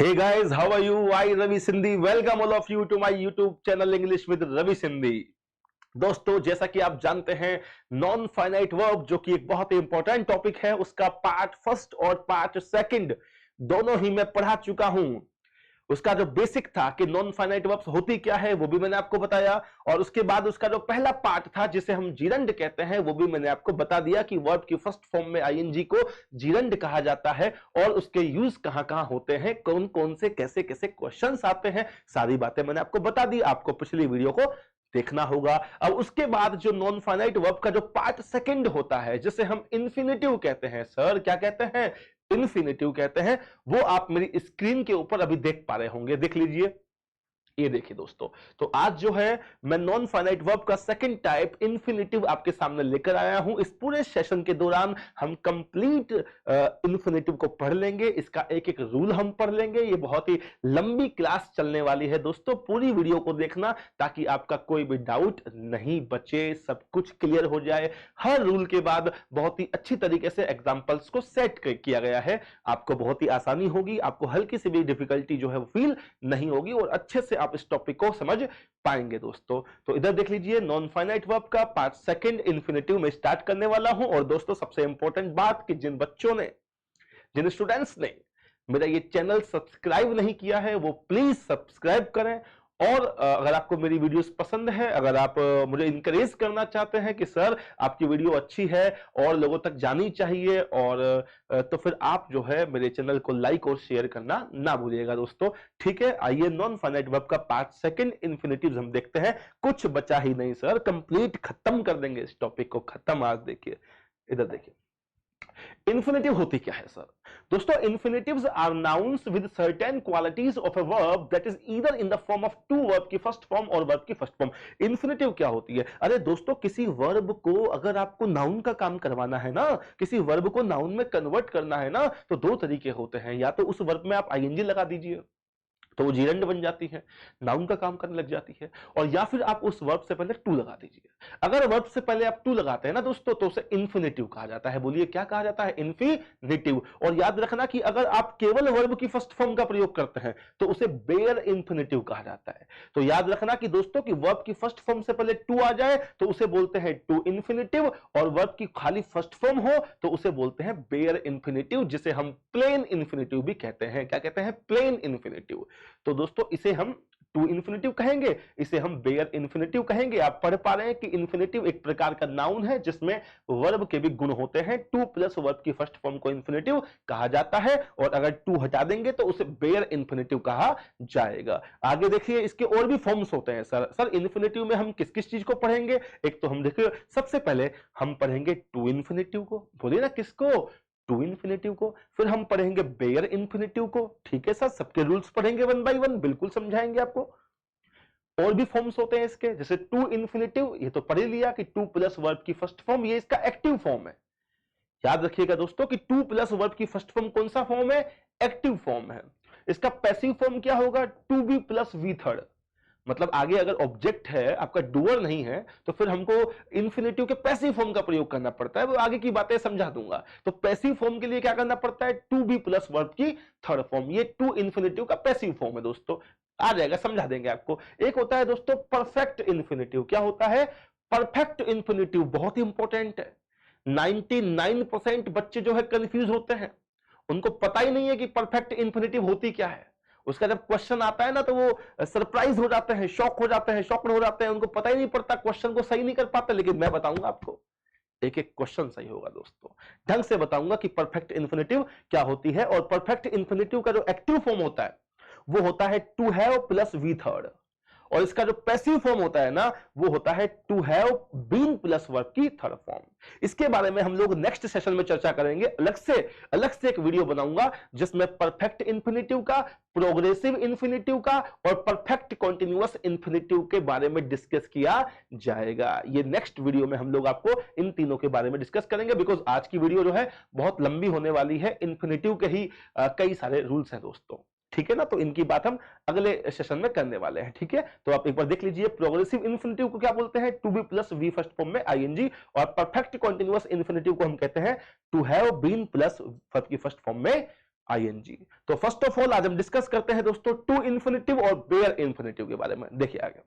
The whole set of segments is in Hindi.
Hey guys, how are you? I Ravi Sindhi. Welcome all of you to my YouTube channel English with Ravi Sindhi. दोस्तों, जैसा कि आप जानते हैं, नॉन फाइनाइट वर्ब जो कि एक बहुत ही इंपॉर्टेंट टॉपिक है, उसका पार्ट फर्स्ट और पार्ट सेकंड दोनों ही मैं पढ़ा चुका हूं। उसका जो बेसिक था कि नॉन फाइनाइट वर्ब्स होती क्या है वो भी मैंने आपको बताया, और उसके बाद उसका जो पहला पार्ट था जिसे हम जीरंड कहते हैं वो भी मैंने आपको बता दिया कि वर्ब की फर्स्ट फॉर्म में आईएनजी को जीरंड कहा जाता है और उसके यूज कहां कहां होते हैं, कौन कौन से कैसे कैसे क्वेश्चंस आते हैं, सारी बातें मैंने आपको बता दी। आपको पिछली वीडियो को देखना होगा। अब उसके बाद जो नॉन फाइनाइट वर्ब का जो पार्ट सेकंड होता है जिसे हम इंफिनिटिव कहते हैं, सर क्या कहते हैं? इंफिनिटिव कहते हैं। वो आप मेरी स्क्रीन के ऊपर अभी देख पा रहे होंगे, देख लीजिए। ये देखिए दोस्तों, तो आज जो है मैं नॉन फाइनाइट वर्ब का सेकंड टाइप इंफिनिटिव आपके सामने लेकर आया हूं। इस पूरे सेशन के दौरान हम कंप्लीट इंफिनिटिव को पढ़ लेंगे, इसका एक एक रूल हम पढ़ लेंगे। ये बहुत ही लंबी क्लास चलने वाली है दोस्तों, पूरी वीडियो को देखना ताकि आपका कोई भी डाउट नहीं बचे, सब कुछ क्लियर हो जाए। हर रूल के बाद बहुत ही अच्छी तरीके से एग्जाम्पल्स को सेट किया गया है, आपको बहुत ही आसानी होगी, आपको हल्की सी भी डिफिकल्टी जो है वो फील नहीं होगी और अच्छे से आप इस टॉपिक को समझ पाएंगे दोस्तों। तो इधर देख लीजिए, नॉन फाइनाइट वर्ब का पार्ट सेकंड इंफिनिटिव में स्टार्ट करने वाला हूं। और दोस्तों सबसे इंपॉर्टेंट बात कि जिन बच्चों ने, जिन स्टूडेंट्स ने मेरा ये चैनल सब्सक्राइब नहीं किया है वो प्लीज सब्सक्राइब करें। और अगर आपको मेरी वीडियोस पसंद है, अगर आप मुझे इंकरेज करना चाहते हैं कि सर आपकी वीडियो अच्छी है और लोगों तक जानी चाहिए, और तो फिर आप जो है मेरे चैनल को लाइक और शेयर करना ना भूलिएगा दोस्तों। ठीक है, आइए नॉन फाइनाइट वर्ब का पार्ट सेकंड इंफिनिटिव्स हम देखते हैं। कुछ बचा ही नहीं सर, कंप्लीट खत्म कर देंगे इस टॉपिक को, खत्म। आज देखिए, इधर देखिए, इंफिनिटिव होती क्या है सर? दोस्तों, infinitives are nouns with certain qualities of a verb that is either in the form of to verb की फर्स्ट फॉर्म और वर्ब की फर्स्ट फॉर्म। इंफिनिटिव क्या होती है? अरे दोस्तों, किसी वर्ब को अगर आपको नाउन का काम करवाना है ना, किसी वर्ब को नाउन में कन्वर्ट करना है ना, तो दो तरीके होते हैं। या तो उस वर्ब में आप आईएनजी लगा दीजिए तो वो जीरंड बन जाती है, नाउन का काम करने लग जाती है, और या फिर आप उस वर्ब से पहले टू लगा दीजिए। अगर वर्ब से पहले आप टू लगाते हैं ना दोस्तों तो उसे इंफिनिटिव कहा जाता है। बोलिए क्या कहा जाता है? इंफिनिटिव। और याद रखना कि अगर आप केवल वर्ब की फर्स्ट फॉर्म का प्रयोग करते हैं तो उसे बेयर इंफिनिटिव कहा जाता है। तो याद रखना कि दोस्तों की वर्ब की फर्स्ट फॉर्म से पहले टू आ जाए तो उसे बोलते हैं टू इंफिनिटिव, और वर्ब की खाली फर्स्ट फॉर्म हो तो उसे बोलते हैं बेयर इंफिनिटिव, जिसे हम प्लेन इंफिनिटिव भी कहते हैं। क्या कहते हैं? Plain infinitive. तो दोस्तों इसे हम टू इंफिनिटिव कहेंगे, इसे हम बेयर इंफिनिटिव कहेंगे। आप पढ़ पा रहे हैं कि इंफिनिटिव एक प्रकार का नाउन है जिसमें वर्ब के भी गुण होते हैं। टू प्लस वर्ब की फर्स्ट फॉर्म को इंफिनिटिव कहा जाता है, और अगर टू हटा देंगे तो उसे बेयर इंफिनिटिव कहा जाएगा। आगे देखिए, इसके और भी फॉर्म्स होते हैं। सर इंफिनिटिव में हम किस किस चीज को पढ़ेंगे? एक तो हम देखिए, सबसे पहले हम पढ़ेंगे टू इंफिनिटिव को। बोलिए ना, किसको? टू इंफिनिटिव को। फिर हम पढ़ेंगे बेयर इंफिनिटिव को। ठीक है सर, सबके रूल्स पढ़ेंगे वन बाय वन, बिल्कुल समझाएंगे आपको। और भी फॉर्म्स होते हैं इसके, जैसे टू इंफिनिटिव, ये तो पढ़ ही लिया कि टू प्लस वर्ब की फर्स्ट फॉर्म, ये इसका एक्टिव फॉर्म है। याद रखिएगा दोस्तों कि टू प्लस वर्ब की फर्स्ट फॉर्म कौन सा फॉर्म है? एक्टिव फॉर्म है। इसका पैसिव फॉर्म क्या होगा? To be plus V third. मतलब आगे अगर ऑब्जेक्ट है, आपका डूअर नहीं है, तो फिर हमको इंफिनिटिव के पैसिव फॉर्म का प्रयोग करना पड़ता है। वो आगे की बातें समझा दूंगा। तो पैसिव फॉर्म के लिए क्या करना पड़ता है? टू बी प्लस वर्ब की थर्ड फॉर्म। ये टू इंफिनिटिव का पैसिव फॉर्म है दोस्तों, आ जाएगा, समझा देंगे आपको। एक होता है दोस्तों परफेक्ट इंफिनिटिव। क्या होता है? परफेक्ट इंफिनिटिव बहुत ही इंपॉर्टेंट है। 99% बच्चे जो है कंफ्यूज होते हैं, उनको पता ही नहीं है कि परफेक्ट इंफिनिटिव होती क्या है। उसका जब क्वेश्चन आता है ना तो वो सरप्राइज हो जाते हैं, शॉक हो जाते हैं, शॉक्ड हो जाते हैं, उनको पता ही नहीं पड़ता, क्वेश्चन को सही नहीं कर पाते। लेकिन मैं बताऊंगा आपको, एक एक क्वेश्चन सही होगा दोस्तों, ढंग से बताऊंगा कि परफेक्ट इंफिनिटिव क्या होती है। और परफेक्ट इंफिनिटिव का जो एक्टिव फॉर्म होता है वो होता है to have plus V third, और इसका जो पैसिव फॉर्म होता है ना वो होता है to have been plus verb की थर्ड फॉर्म। इसके बारे में हम लोग नेक्स्ट सेशन में चर्चा करेंगे। अलग से एक वीडियो बनाऊंगा जिसमें परफेक्ट इंफिनिटिव का, प्रोग्रेसिव इंफिनिटिव का और परफेक्ट कॉन्टिन्यूअस इंफिनिटिव के बारे में डिस्कस किया जाएगा। ये नेक्स्ट वीडियो में हम लोग आपको इन तीनों के बारे में डिस्कस करेंगे, बिकॉज आज की वीडियो जो है बहुत लंबी होने वाली है। इंफिनिटिव के ही कई सारे रूल्स हैं दोस्तों, ठीक है ना। तो इनकी बात हम अगले सेशन में करने वाले हैं, ठीक है। तो आप एक बार देख लीजिए, प्रोग्रेसिव इंफिनिटिव को क्या बोलते हैं? To be plus V first form में आईएनजी। और परफेक्ट कॉन्टिन्यूअस इंफिनिटिव को हम कहते हैं to have been plus verb की फर्स्ट फॉर्म में आईएनजी। तो फर्स्ट ऑफ ऑल आज हम डिस्कस करते हैं दोस्तों टू इन्फिनिटिव और बेयर इन्फिनिटिव के बारे में। देखिए आगे,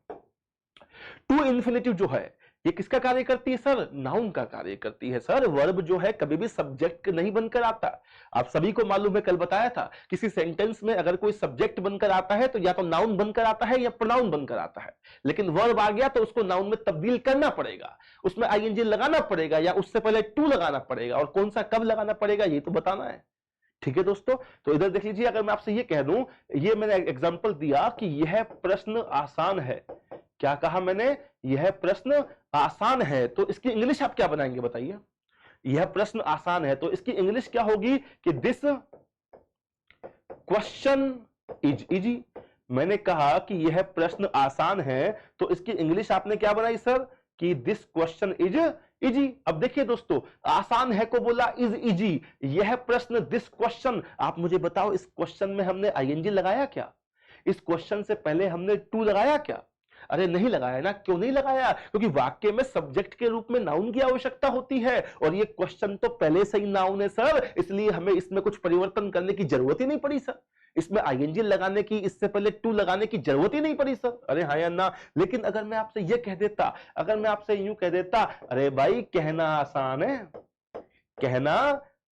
टू इन्फिनिटिव जो है ये किसका कार्य करती है सर? नाउन का कार्य करती है सर। वर्ब जो है कभी भी सब्जेक्ट नहीं बनकर आता। आप सभी को मालूम है, कल बताया था, किसी सेंटेंस में अगर कोई सब्जेक्ट बनकर आता है तो या तो नाउन बनकर आता है या प्रोनाउन बनकर आता है, लेकिन वर्ब आ गया तो उसको नाउन में तब्दील करना पड़ेगा, उसमें आईएनजी लगाना पड़ेगा या उससे पहले टू लगाना पड़ेगा, और कौन सा कब लगाना पड़ेगा ये तो बताना है। ठीक है दोस्तों, तो इधर देख लीजिए, अगर मैं आपसे ये कह दूं, ये मैंने एग्जांपल दिया कि यह प्रश्न आसान है। क्या कहा मैंने? यह प्रश्न आसान है, तो इसकी इंग्लिश आप क्या बनाएंगे बताइए? यह प्रश्न आसान है तो इसकी इंग्लिश क्या होगी कि दिस क्वेश्चन इज इजी। मैंने कहा कि यह प्रश्न आसान है तो इसकी इंग्लिश आपने क्या बनाई सर? कि दिस क्वेश्चन इज इजी। अब देखिए दोस्तों, आसान है को बोला इज इजी, यह प्रश्न दिस क्वेश्चन। आप मुझे बताओ, इस क्वेश्चन में हमने आईएनजी लगाया क्या? इस क्वेश्चन से पहले हमने टू लगाया क्या? अरे नहीं लगाया ना। क्यों नहीं लगाया? क्योंकि वाक्य में सब्जेक्ट के रूप में नाउन की आवश्यकता होती है, और ये क्वेश्चन तो पहले से ही नाउन है सर, इसलिए हमें इसमें कुछ परिवर्तन करने की जरूरत ही नहीं पड़ी सर। इसमें आईएनजी लगाने की, इससे पहले टू लगाने की जरूरत ही नहीं पड़ी सर। अरे हाँ या ना? लेकिन अगर मैं आपसे ये कह देता, अगर मैं आपसे यूं कह देता, अरे भाई कहना आसान है, कहना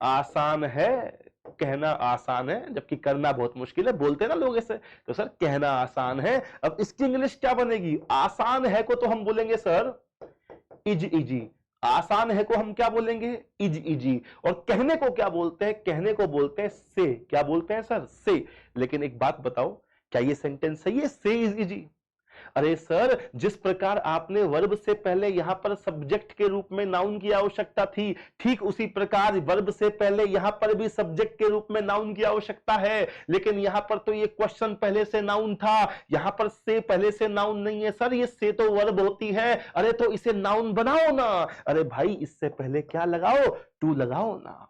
आसान है, कहना आसान है, जबकि करना बहुत मुश्किल है। बोलते ना लोग ऐसे, तो सर कहना आसान है। अब इसकी इंग्लिश क्या बनेगी? आसान है को तो हम बोलेंगे सर इज इजी, आसान है को हम क्या बोलेंगे? Is easy. और कहने को क्या बोलते हैं? कहने को बोलते हैं से। क्या बोलते हैं सर? से। लेकिन एक बात बताओ, क्या ये सेंटेंस सही है? से इज इजी। अरे सर, जिस प्रकार आपने वर्ब से पहले यहां पर सब्जेक्ट के रूप में नाउन की आवश्यकता थी, ठीक उसी प्रकार वर्ब से पहले यहां पर भी सब्जेक्ट के रूप में नाउन की आवश्यकता है। लेकिन यहां पर तो ये क्वेश्चन पहले से नाउन था, यहां पर से पहले से नाउन नहीं है सर, ये से तो वर्ब होती है। अरे तो इसे नाउन बनाओ ना। अरे भाई, इससे पहले क्या लगाओ? टू लगाओ ना,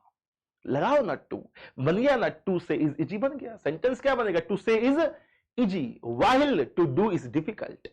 लगाओ ना टू। बन गया ना, टू से इज इजी बन गया। सेंटेंस क्या बनेगा? To say is easy while to do is difficult.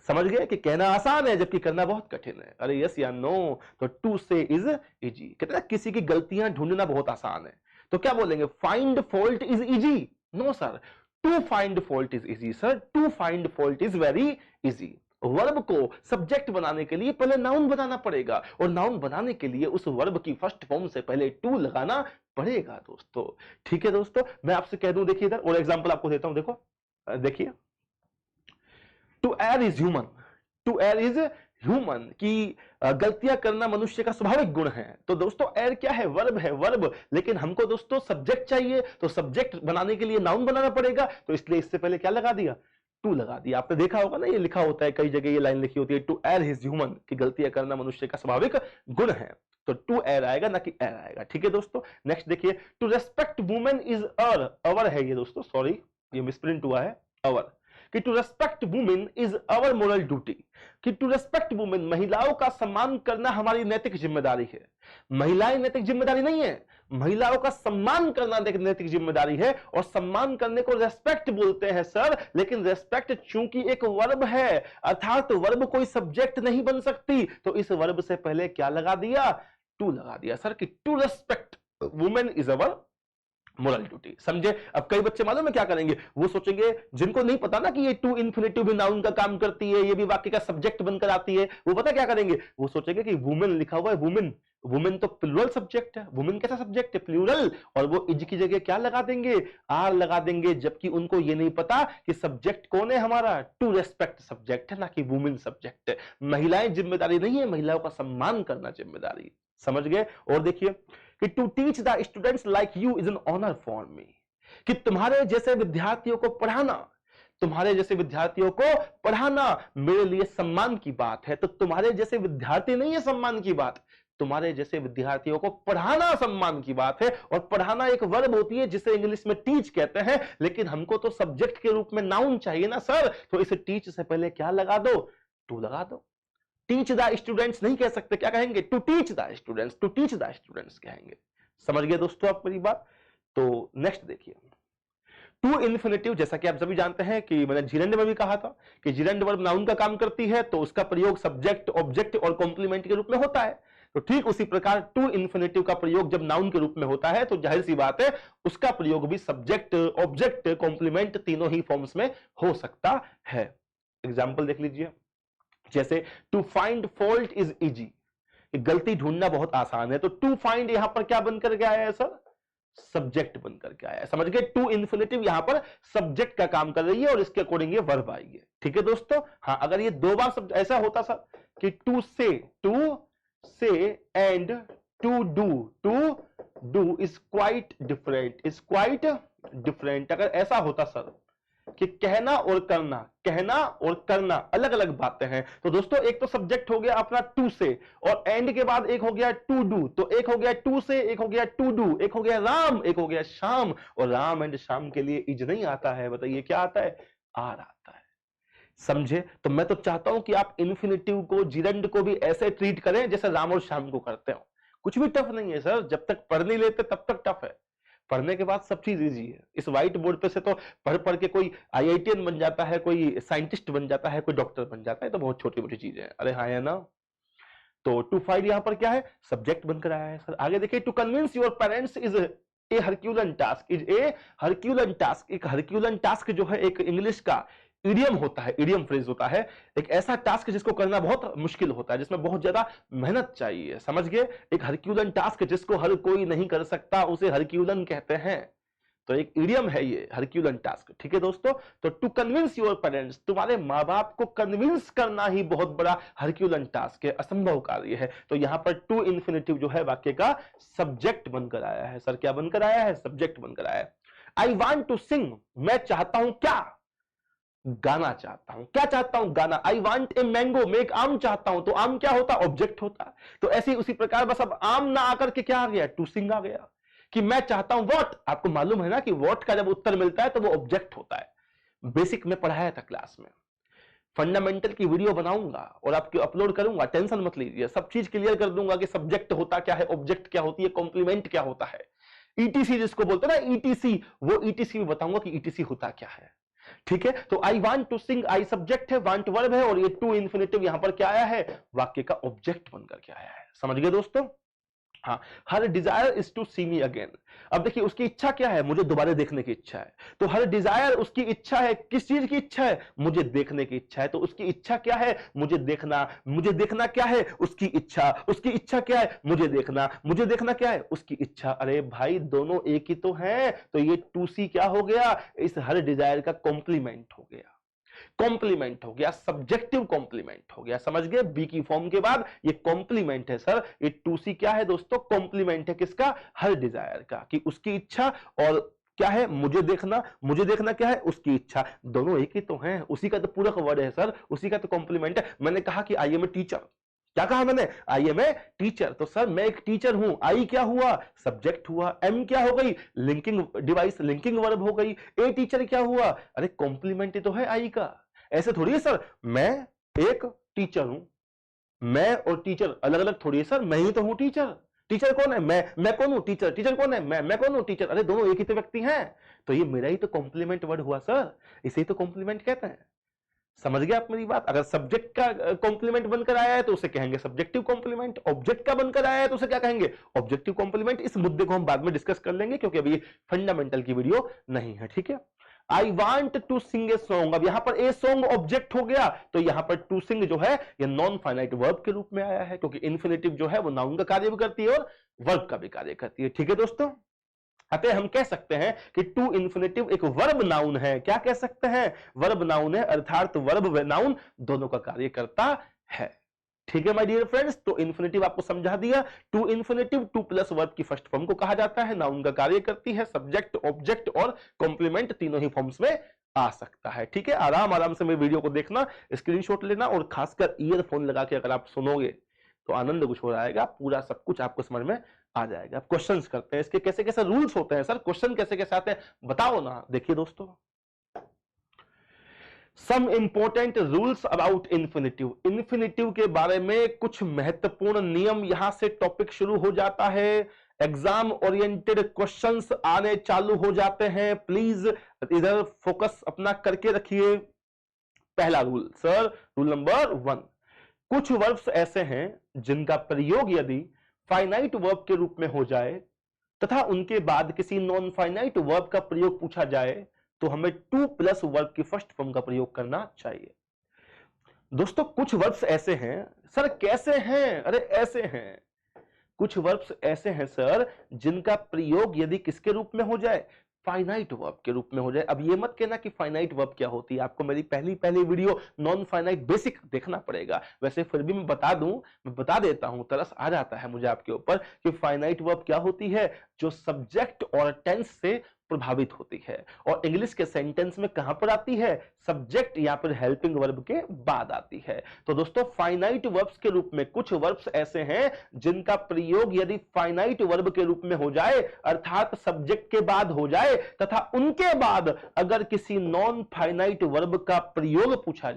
समझ गए कि कहना आसान है जबकि करना बहुत कठिन है। अरे यस या नो? तो टू से इज इजी। कहते हैं किसी की गलतियां ढूंढना बहुत आसान है, तो क्या बोलेंगे? Find fault is easy? No sir, to find fault is easy sir. To find fault is very easy. Verb को सब्जेक्ट बनाने के लिए पहले नाउन बनाना पड़ेगा, और नाउन बनाने के लिए उस वर्ब की फर्स्ट फॉर्म से पहले टू लगाना पड़ेगा दोस्तों। ठीक है दोस्तों, मैं आपसे कह दूं, देखिए इधर और एग्जांपल आपको देता हूं। देखो, देखिए, to err is human. To err is human की गलतियां करना मनुष्य का स्वाभाविक गुण है। तो दोस्तों एयर क्या है? वर्ब है, वर्ब। लेकिन हमको दोस्तों सब्जेक्ट चाहिए, तो सब्जेक्ट बनाने के लिए नाउन बनाना पड़ेगा, तो इसलिए इससे पहले क्या लगा दिया? टू लगा दिया। आपने देखा होगा ना, ये लिखा होता है कई जगह, ये लाइन लिखी होती है, टू एयर इज ह्यूमन, की गलतियां करना मनुष्य का स्वाभाविक गुण है। तो टू एयर आएगा ना कि एयर आएगा। ठीक है दोस्तों, नेक्स्ट देखिए, to respect women is our है ये दोस्तों, सॉरी ये मिसप्रिंट हुआ है, अवर। कि to respect women is our moral duty. कि टू रेस्पेक्ट वुमेन, महिलाओं का सम्मान करना हमारी नैतिक जिम्मेदारी है। महिलाएं नैतिक जिम्मेदारी नहीं है, महिलाओं का सम्मान करना नैतिक जिम्मेदारी है। और सम्मान करने को रेस्पेक्ट बोलते हैं सर, लेकिन रेस्पेक्ट चूंकि एक वर्ब है, अर्थात वर्ब कोई सब्जेक्ट नहीं बन सकती, तो इस वर्ब से पहले क्या लगा दिया? टू लगा दिया सर, कि to respect women is our moral duty. समझे? अब कई बच्चे मालूम है क्या करेंगे? वो सोचेंगे, जिनको नहीं पता ना कि ये टू इन्फिनिटिव भी नाउन का काम करती है, ये भी वाक्य का सब्जेक्ट बनकर आती है, वो पता क्या करेंगे? वो सोचेंगे कि वुमेन लिखा हुआ है, वुमेन, वुमेन तो प्लूरल सब्जेक्ट है, वुमेन कैसा सब्जेक्ट है? प्लूरल। और वो इज की जगह क्या लगा देंगे? आर लगा देंगे, जबकि उनको ये नहीं पता कि सब्जेक्ट कौन है हमारा? टू रेस्पेक्ट सब्जेक्ट है, ना कि वुमेन सब्जेक्ट है। महिलाएं जिम्मेदारी नहीं है, महिलाओं का सम्मान करना जिम्मेदारी। समझ गए? और देखिए कि to teach the students like you is an honour for me. कि तुम्हारे जैसे विद्यार्थियों को पढ़ाना, तुम्हारे जैसे विद्यार्थियों को पढ़ाना मेरे लिए सम्मान की बात है। तो तुम्हारे जैसे विद्यार्थी नहीं है सम्मान की बात, तुम्हारे जैसे विद्यार्थियों को पढ़ाना सम्मान की बात है। और पढ़ाना एक वर्ब होती है जिसे इंग्लिश में टीच कहते हैं, लेकिन हमको तो सब्जेक्ट के रूप में नाउन चाहिए ना सर, तो इसे टीच से पहले क्या लगा दो? टू लगा दो। टीच द स्टूडेंट्स नहीं कह सकते, क्या कहेंगे? To teach the students, to teach the students कहेंगे। समझ गए दोस्तों आप मेरी बात? तो नेक्स्ट देखिए, टू इन्फिनिटिव, जैसा कि आप सभी जानते हैं कि मैंने जिरेंड में भी कहा था कि जिरेंड वर्ब नाउन का काम करती है, तो उसका प्रयोग सब्जेक्ट, ऑब्जेक्ट और कॉम्प्लीमेंट के रूप में होता है। तो ठीक उसी प्रकार टू इन्फिनेटिव का प्रयोग जब नाउन के रूप में होता है तो जाहिर सी बात है उसका प्रयोग भी सब्जेक्ट, ऑब्जेक्ट, कॉम्प्लीमेंट तीनों ही फॉर्म्स में हो सकता है। एग्जाम्पल देख लीजिए, जैसे to find fault is easy, गलती ढूंढना बहुत आसान है। तो टू फाइंड यहां पर क्या बनकर के आया है सर? सब्जेक्ट बनकर के आया है। समझ गए? टू इन्फिनेटिव यहां पर सब्जेक्ट का काम कर रही है और इसके अकॉर्डिंग ये वर्ब आएगी। ठीक है दोस्तों? हाँ, अगर ये दो बार ऐसा होता सर कि to say and to do is quite different, अगर ऐसा होता सर कि कहना और करना अलग अलग बातें हैं, तो दोस्तों एक तो सब्जेक्ट हो गया अपना टू से और एंड के बाद एक हो गया टू डू, तो एक हो गया टू से, एक हो गया टू डू, एक हो गया राम, एक हो गया शाम, और राम एंड शाम के लिए इज नहीं आता है, बताइए क्या आता है? आर आता है। समझे? तो मैं तो चाहता हूं कि आप इन्फिनेटिव को, जिरंड को भी ऐसे ट्रीट करें जैसे राम और शाम को करते हो। कुछ भी टफ नहीं है सर, जब तक पढ़ नहीं लेते तब तक टफ है, पढ़ने के बाद सब चीज इजी है। इस व्हाइट बोर्ड पे से तो पढ़ पढ़ के कोई आईआईटीएन बन जाता है, कोई साइंटिस्ट बन जाता है, कोई डॉक्टर बन जाता है, तो बहुत छोटी मोटी चीजें हैं। अरे हाँ, है ना? तो टू फाइंड यहां पर क्या है? सब्जेक्ट बनकर आया है सर। आगे देखिए, to convince your parents is a herculean task, एक हरक्यूलन टास्क जो है एक इंग्लिश का इडियम होता है, इडियम फ्रेज होता है, एक ऐसा टास्क जिसको करना बहुत मुश्किल होता है, जिसमें बहुत ज्यादा मेहनत चाहिए। समझ गए? एक हरक्यूलन टास्क जिसको हर कोई नहीं कर सकता उसे हरक्यूलन कहते हैं। तो एक इडियम है ये हरक्यूलन टास्क। ठीक है दोस्तों? तो टू कन्विंस योर पेरेंट्स, तुम्हारे माँ बाप को कन्विंस करना ही बहुत बड़ा हरक्यूलन टास्क है, असंभव कार्य है। तो यहां पर टू इन्फिनेटिव जो है वाक्य का सब्जेक्ट बनकर आया है सर। क्या बनकर आया है? सब्जेक्ट बनकर आया है। आई वॉन्ट टू सिंग, मैं चाहता हूं क्या? गाना चाहता हूं। क्या चाहता हूं? गाना। आई वॉन्ट ए मैंगो, मैं एक आम चाहता हूं, तो आम क्या होता? ऑब्जेक्ट होता। तो ऐसे उसी प्रकार बस अब आम ना आकर के क्या आ गया? टू सिंग आ गया। कि मैं चाहता हूं व्हाट, आपको मालूम है ना कि व्हाट का जब उत्तर मिलता है तो वो ऑब्जेक्ट होता है। बेसिक में पढ़ाया था क्लास में, फंडामेंटल की वीडियो बनाऊंगा और आपको अपलोड करूंगा, टेंशन मत लीजिए, सब चीज क्लियर कर दूंगा कि सब्जेक्ट होता क्या है, ऑब्जेक्ट क्या होती है, कॉम्प्लीमेंट क्या होता है, ईटीसी जिसको बोलते हैं ना, ईटीसी, वो ईटीसी में बताऊंगा कि ईटीसी होता क्या है। ठीक है? तो I want to sing, I subject है, वांट वर्ब है, और ये टू इन्फिनेटिव यहां पर क्या आया है? वाक्य का ऑब्जेक्ट बनकर के आया है। समझ गए दोस्तों? हाँ, her desire is to see me again. अब देखिए उसकी इच्छा क्या है? मुझे दोबारा देखने की इच्छा है। तो हर डिजायर, उसकी इच्छा है, किस चीज की इच्छा है? मुझे देखने की इच्छा है। तो उसकी इच्छा क्या है? मुझे देखना। मुझे देखना क्या है? उसकी इच्छा। उसकी इच्छा क्या है? मुझे देखना। मुझे देखना क्या है? उसकी इच्छा। अरे भाई दोनों एक ही तो हैं। तो ये टू सी क्या हो गया? इस हर डिजायर का कॉम्प्लीमेंट हो गया, कॉम्प्लीमेंट हो गया, सब्जेक्टिव कॉम्प्लीमेंट हो गया। समझ गए? बी की फॉर्म के बाद ये कॉम्प्लीमेंट है सर। ये टू सी क्या है दोस्तों? कॉम्प्लीमेंट है किसका? हर डिजायर का, कि उसकी इच्छा और क्या है? मुझे देखना। मुझे देखना क्या है? उसकी इच्छा। दोनों एक ही तो हैं, उसी का तो पूरक वर्ड है सर, उसी का तो कॉम्प्लीमेंट है। मैंने कहा कि आई एम ए टीचर, क्या कहा मैंने? I am a teacher. तो सर मैं एक टीचर हूं, आई क्या हुआ? सब्जेक्ट हुआ। एम क्या हो गई? लिंकिंग डिवाइस, लिंकिंग वर्ब हो गई। ए टीचर क्या हुआ? अरे कॉम्प्लीमेंट ही तो है आई का। ऐसे थोड़ी है सर, मैं एक टीचर हूं, मैं और टीचर अलग अलग थोड़ी है सर, मैं ही तो हूं टीचर। टीचर कौन है? मैं कौन हूं? टीचर। टीचर कौन है? मैं कौन हूं? टीचर। अरे दोनों एक ही तो व्यक्ति हैं। तो ये मेरा ही तो कॉम्प्लीमेंट वर्ड हुआ सर, इसे ही तो कॉम्प्लीमेंट कहते हैं। समझ गए आप मेरी बात? अगर सब्जेक्ट का कॉम्प्लीमेंट बनकर आया है तो उसे कहेंगे सब्जेक्टिव कॉम्प्लीमेंट, ऑब्जेक्ट का बनकर आया है तो उसे क्या कहेंगे? Objective complement. इस मुद्दे को हम बाद में डिस्कस कर लेंगे क्योंकि अभी फंडामेंटल की वीडियो नहीं है। ठीक है? I want to sing a song, अब यहां पर ए सॉन्ग ऑब्जेक्ट हो गया, तो यहां पर टू सिंग जो है ये नॉन फाइनाइट वर्ब के रूप में आया है, क्योंकि इन्फिनेटिव जो है वो नाउन का कार्य भी करती है और वर्ब का भी कार्य करती है। ठीक है दोस्तों? अतः हम कह सकते हैं कि टू इन्फिनेटिव एक वर्ब नाउन है। क्या कह सकते हैं? वर्ब नाउन है, अर्थात वर्ब व नाउन दोनों का कार्य करता है। ठीक है माय डियर फ्रेंड्स? तो इन्फिनेटिव आपको समझा दिया। To infinitive to plus verb की फर्स्ट फॉर्म को कहा जाता है, नाउन का कार्य करती है, सब्जेक्ट, ऑब्जेक्ट और कॉम्प्लीमेंट तीनों ही फॉर्म्स में आ सकता है। ठीक है? आराम आराम से मेरे वीडियो को देखना, स्क्रीनशॉट लेना, और खासकर ईयरफोन लगा के अगर आप सुनोगे तो आनंद कुछ हो जाएगा, पूरा सब कुछ आपको समझ में आ जाएगा। क्वेश्चंस करते हैं, इसके कैसे कैसे रूल्स होते हैं सर, क्वेश्चन कैसे कैसे आते हैं बताओ ना। देखिए दोस्तों, some important rules about infinitive, infinitive के बारे में कुछ महत्वपूर्ण नियम, यहां से टॉपिक शुरू हो जाता है, एग्जाम ओरिएंटेड क्वेश्चंस आने चालू हो जाते हैं। प्लीज इधर फोकस अपना करके रखिए। पहला रूल सर, रूल नंबर 1, कुछ वर्ब्स ऐसे हैं जिनका प्रयोग यदि फाइनाइट वर्ब के रूप में हो जाए तथा उनके बाद किसी नॉन फाइनाइट वर्ब का प्रयोग पूछा जाए तो हमें टू प्लस वर्ब की फर्स्ट फॉर्म का प्रयोग करना चाहिए। दोस्तों कुछ वर्ब्स ऐसे हैं, सर कैसे हैं? अरे ऐसे हैं, कुछ वर्ब्स ऐसे हैं सर जिनका प्रयोग यदि किसके रूप में हो जाए, फाइनाइट वर्ब के रूप में हो जाए। अब ये मत कहना कि फाइनाइट वर्ब क्या होती है, आपको मेरी पहली वीडियो नॉन फाइनाइट बेसिक देखना पड़ेगा। वैसे फिर भी मैं बता देता हूं, तरस आ जाता है मुझे आपके ऊपर कि फाइनाइट वर्ब क्या होती है, जो सब्जेक्ट और टेंस से प्रभावित होती है और इंग्लिश के सेंटेंस में कहां पर आती है, सब्जेक्ट या फिर हेल्पिंग वर्ब के बाद आती है। तो दोस्तों फाइनाइट वर्ब्स के रूप में कुछ वर्ब्स ऐसे हैं जिनका प्रयोग यदि फाइनाइट वर्ब के रूप में हो जाए अर्थात सब्जेक्ट के बाद हो जाए तथा उनके बाद अगर किसी नॉन फाइनाइट वर्ब का प्रयोग पूछा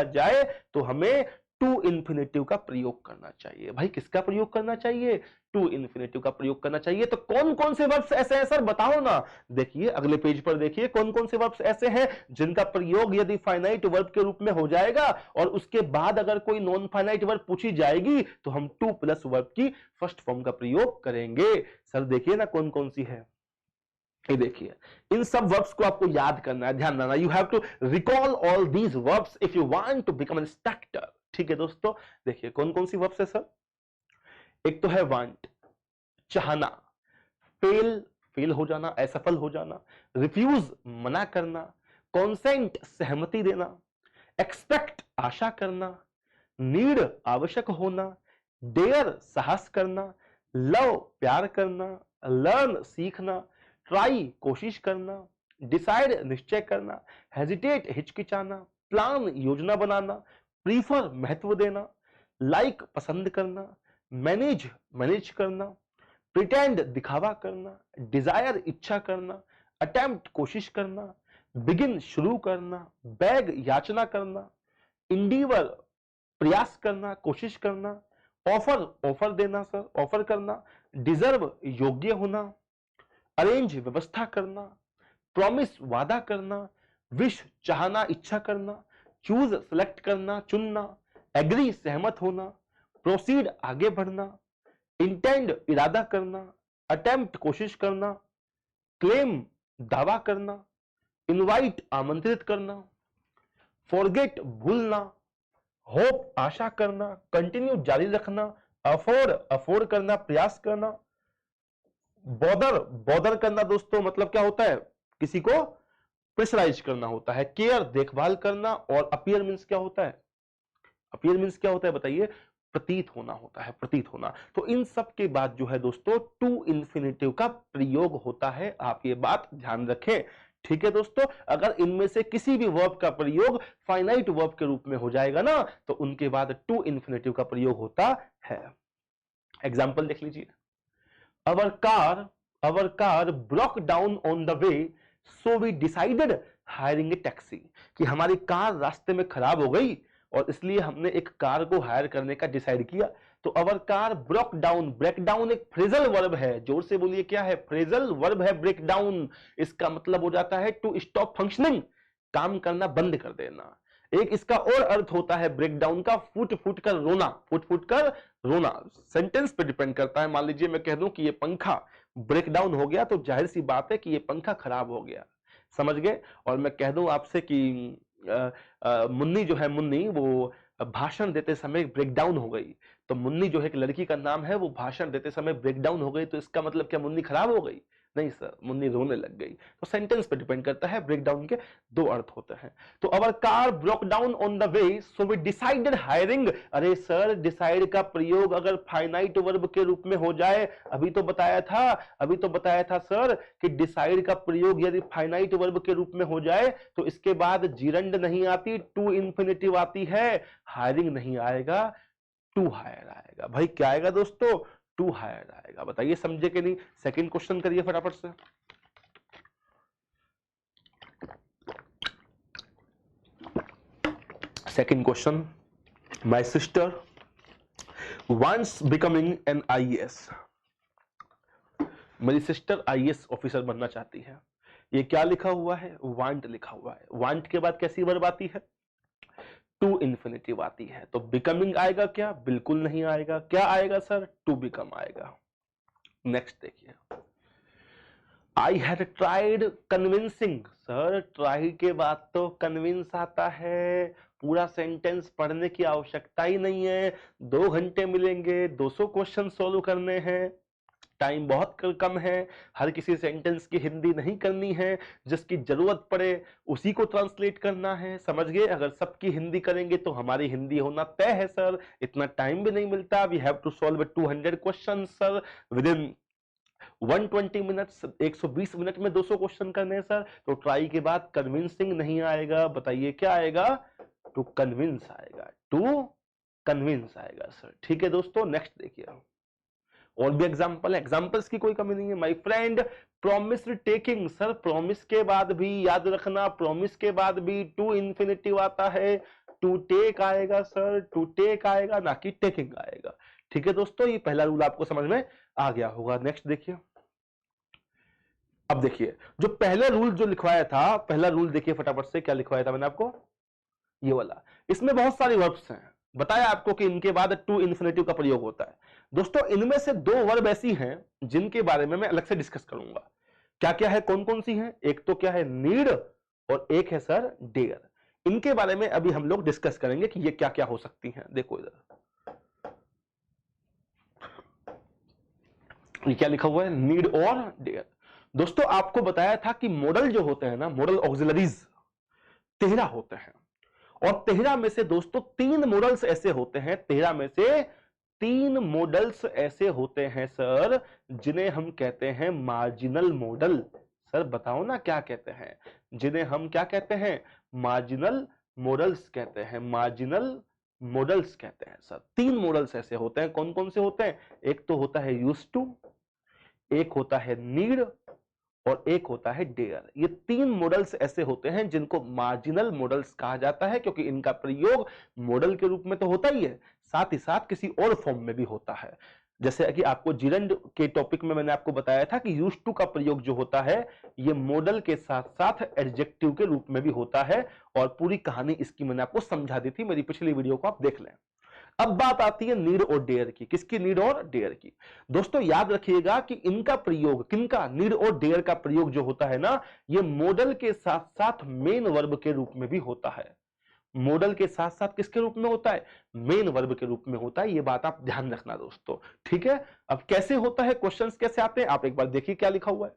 जाए तो हमें टू इन्फिनेटिव का प्रयोग करना चाहिए। भाई किसका प्रयोग करना चाहिए, टू इन्फिनेटिव का प्रयोग करना चाहिए। तो कौन कौन से वर्ब्स ऐसे हैं सर बताओ ना। देखिए अगले पेज पर देखिए कौन कौन से वर्ब्स ऐसे हैं जिनका प्रयोग यदि फाइनाइट वर्ब के रूप में हो जाएगा और उसके बाद अगर कोई नॉन फाइनाइट वर्ब पूछी जाएगी तो हम टू प्लस वर्ब की फर्स्ट फॉर्म का प्रयोग करेंगे। सर देखिए ना कौन कौन सी है, ये देखिए इन सब वर्ब्स को आपको याद करना है, ध्यान देना। You have to recall all these verbs if you want to become an instructor. ठीक है दोस्तों, देखिए कौन कौन सी वर्ब्स है सर। एक तो है वांट, चाहना, फेल हो जाना, असफल हो जाना, रिफ्यूज मना करना, कॉन्सेंट सहमति देना, एक्सपेक्ट आशा करना, नीड आवश्यक होना, डेयर साहस करना, लव प्यार करना, लर्न सीखना, ट्राई कोशिश करना, डिसाइड निश्चय करना, हेजिटेट हिचकिचाना, प्लान योजना बनाना, प्रीफर महत्व देना, लाइक पसंद करना, मैनेज करना, प्रिटेंड दिखावा करना, डिजायर इच्छा करना, अटेम्प्ट कोशिश करना, बिगिन शुरू करना, बैग याचना करना, इंडीवर प्रयास करना कोशिश करना, ऑफर देना सर ऑफर करना, डिजर्व योग्य होना, अरेंज व्यवस्था करना, प्रॉमिस वादा करना, विश चाहना इच्छा करना, चूज सेलेक्ट करना चुनना, एग्री सहमत होना, प्रोसीड आगे बढ़ना, इंटेंड इरादा करना, अटेम्प्ट कोशिश करना, क्लेम दावा करना, इनवाइट आमंत्रित करना, फॉरगेट भूलना, होप आशा करना, कंटिन्यू जारी रखना, अफोर्ड करना प्रयास करना, बॉदर करना दोस्तों मतलब क्या होता है, किसी को प्रेशराइज करना होता है, केयर देखभाल करना, और अपीयर मींस क्या होता है, बताइए, प्रतीत होना होता है, प्रतीत होना। तो इन सब के बाद जो है दोस्तों टू इन्फिनेटिव का प्रयोग होता है, आप ये बात ध्यान रखें। ठीक है दोस्तों, अगर इनमें से किसी भी वर्ब का प्रयोग फाइनाइट वर्ब के रूप में हो जाएगा ना तो उनके बाद टू इन्फिनेटिव का प्रयोग होता है। एग्जाम्पल देख लीजिए, our car broke down on the way so we decided hiring a taxi। कि हमारी कार रास्ते में खराब हो गई और इसलिए हमने एक कार को हायर करने का डिसाइड किया। तो our car break down, break down एक फ्रेजल वर्ब है, जोर से बोलिए क्या है, फ्रेजल वर्ब है ब्रेक डाउन। इसका मतलब हो जाता है टू स्टॉप फंक्शनिंग, काम करना बंद कर देना। एक इसका और अर्थ होता है ब्रेक डाउन का फूट फूट कर रोना। सेंटेंस पे डिपेंड करता है। मान लीजिए मैं कह दूं कि ये पंखा ब्रेक डाउन हो गया तो जाहिर सी बात है कि ये पंखा खराब हो गया, समझ गए। और मैं कह दूं आपसे कि मुन्नी जो है, मुन्नी वो भाषण देते समय ब्रेक डाउन हो गई, तो मुन्नी जो है एक लड़की का नाम है, वो भाषण देते समय ब्रेक डाउन हो गई, तो इसका मतलब क्या मुन्नी खराब हो गई? नहीं सर, मुन्नी रोने लग गई। तो सेंटेंस पे डिपेंड करता है, ब्रेक डाउन के दो अर्थ होते हैं। तो our car broke down on the way so we decided hiring. अरे सर, डिसाइड का प्रयोग अगर फाइनाइट वर्ब के रूप में हो जाए, अभी तो बताया था सर कि डिसाइड का प्रयोग यदि फाइनाइट वर्ब के रूप में हो जाए तो इसके बाद जीरंड नहीं आती, टू इन्फिनेटिव आती है, हायरिंग नहीं आएगा, टू हायर आएगा। भाई क्या आएगा दोस्तों? टू हायर आएगा। बताइए समझे कि नहीं? सेकंड क्वेश्चन करिए फटाफट से। Second question, my sister wants becoming an IAS। मेरी सिस्टर IAS ऑफिसर बनना चाहती है। ये क्या लिखा हुआ है, वांट लिखा हुआ है। वांट के बाद कैसी वर्ब आती है, टू इन्फिनेटिव आती है। तो बिकमिंग आएगा क्या, बिल्कुल नहीं आएगा। क्या आएगा सर, टू बिकम आएगा। नेक्स्ट देखिए, I had tried convincing. Sir try के बाद तो कन्विंस आता है, पूरा सेंटेंस पढ़ने की आवश्यकता ही नहीं है। 2 घंटे मिलेंगे, 200 क्वेश्चन सोल्व करने हैं, टाइम बहुत कम है। हर किसी सेंटेंस की हिंदी नहीं करनी है, जिसकी जरूरत पड़े उसी को ट्रांसलेट करना है। समझ गए, अगर सबकी हिंदी करेंगे तो हमारी हिंदी होना तय है सर। इतना टाइम भी नहीं मिलता। We have to solve 200 question sir within 120 minutes. 120 minute में 200 क्वेश्चन करने हैं सर। तो ट्राई के बाद कन्विंसिंग नहीं आएगा, बताइए क्या आएगा, टू कन्विंस आएगा, टू कन्विंस आएगा सर। ठीक है दोस्तों, नेक्स्ट देखिए, और भी एग्जांपल है, एग्जांपल्स की कोई कमी नहीं है। My friend promise taking. Sir promise के बाद भी याद रखना, प्रॉमिस के बाद भी टू इन्फिनेटिव आता है, टू टेक आएगा सर, टू टेक आएगा, ना कि टेकिंग आएगा। ठीक है दोस्तों, ये पहला रूल आपको समझ में आ गया होगा। नेक्स्ट देखिए, अब देखिए जो पहला रूल जो लिखवाया था, पहला रूल देखिए फटाफट से, क्या लिखवाया था मैंने आपको, ये वाला। इसमें बहुत सारी वर्ब्स हैं, बताया आपको कि इनके बाद टू इन्फिनेटिव का प्रयोग होता है। दोस्तों इनमें से 2 वर्ब ऐसी हैं जिनके बारे में मैं अलग से डिस्कस करूंगा। क्या क्या है, कौन कौन सी हैं, एक तो क्या है नीड और एक है सर डेयर। इनके बारे में अभी हम लोग डिस्कस करेंगे कि ये क्या क्या हो सकती हैं। देखो इधर ये क्या लिखा हुआ है, नीड और डेयर। दोस्तों आपको बताया था कि मॉडल जो होते हैं ना, मॉडल ऑक्सिलरीज 13 होते हैं, और 13 में से दोस्तों 3 मॉडल्स ऐसे होते हैं, 13 में से 3 मॉडल्स ऐसे होते हैं सर जिन्हें हम कहते हैं मार्जिनल मॉडल। सर बताओ ना क्या कहते हैं, जिन्हें हम क्या कहते हैं, मार्जिनल मॉडल्स कहते हैं, मार्जिनल मॉडल्स कहते हैं सर। 3 मॉडल्स ऐसे होते हैं, कौन कौन से होते हैं, एक तो होता है यूज्ड टू, एक होता है नीड और एक होता है डेयर। ये 3 मॉडल्स ऐसे होते हैं जिनको मार्जिनल मॉडल्स कहा जाता है, क्योंकि इनका प्रयोग मॉडल के रूप में तो होता ही है, साथ ही साथ किसी और फॉर्म में भी होता है। जैसे कि आपको जिरंड के टॉपिक में मैंने आपको बताया था कि यूज्ड टू का प्रयोग जो होता है ये मॉडल के साथ साथ एडजेक्टिव के रूप में भी होता है, और पूरी कहानी इसकी मैंने आपको समझा दी थी, मेरी पिछली वीडियो को आप देख लें। अब बात आती है नीड और डेयर की। किसकी, नीड और डेयर की। दोस्तों याद रखिएगा कि इनका प्रयोग, किनका, नीड और डेयर का प्रयोग जो होता है ना, ये मॉडल के साथ साथ मेन वर्ब के रूप में भी होता है। मॉडल के साथ साथ किसके रूप में होता है, मेन वर्ब के रूप में होता है। ये बात आप ध्यान रखना दोस्तों, ठीक है। अब कैसे होता है, क्वेश्चंस कैसे आते हैं, आप एक बार देखिए क्या लिखा हुआ है।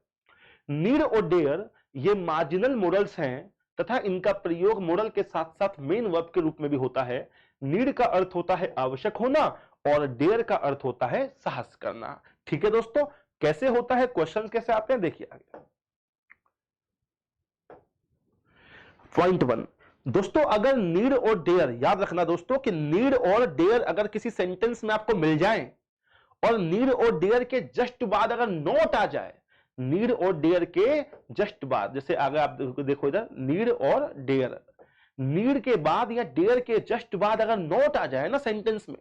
नीड और डेयर ये मार्जिनल मॉडल्स हैं तथा इनका प्रयोग मॉडल के साथ साथ मेन वर्ब के रूप में भी होता है। नीड का अर्थ होता है आवश्यक होना और डेयर का अर्थ होता है साहस करना। ठीक है दोस्तों, कैसे होता है, क्वेश्चंस कैसे आते हैं, देखिए आगे। पॉइंट 1, दोस्तों अगर नीड और डेयर, याद रखना दोस्तों कि नीड और डेयर अगर किसी सेंटेंस में आपको मिल जाए और नीड और डेयर के जस्ट बाद अगर नोट आ जाए, नीड और डेयर के जस्ट बाद, जैसे आगे आप देखो इधर नीड और डेयर, नीड के बाद या डेयर के जस्ट बाद अगर नोट आ जाए ना सेंटेंस में,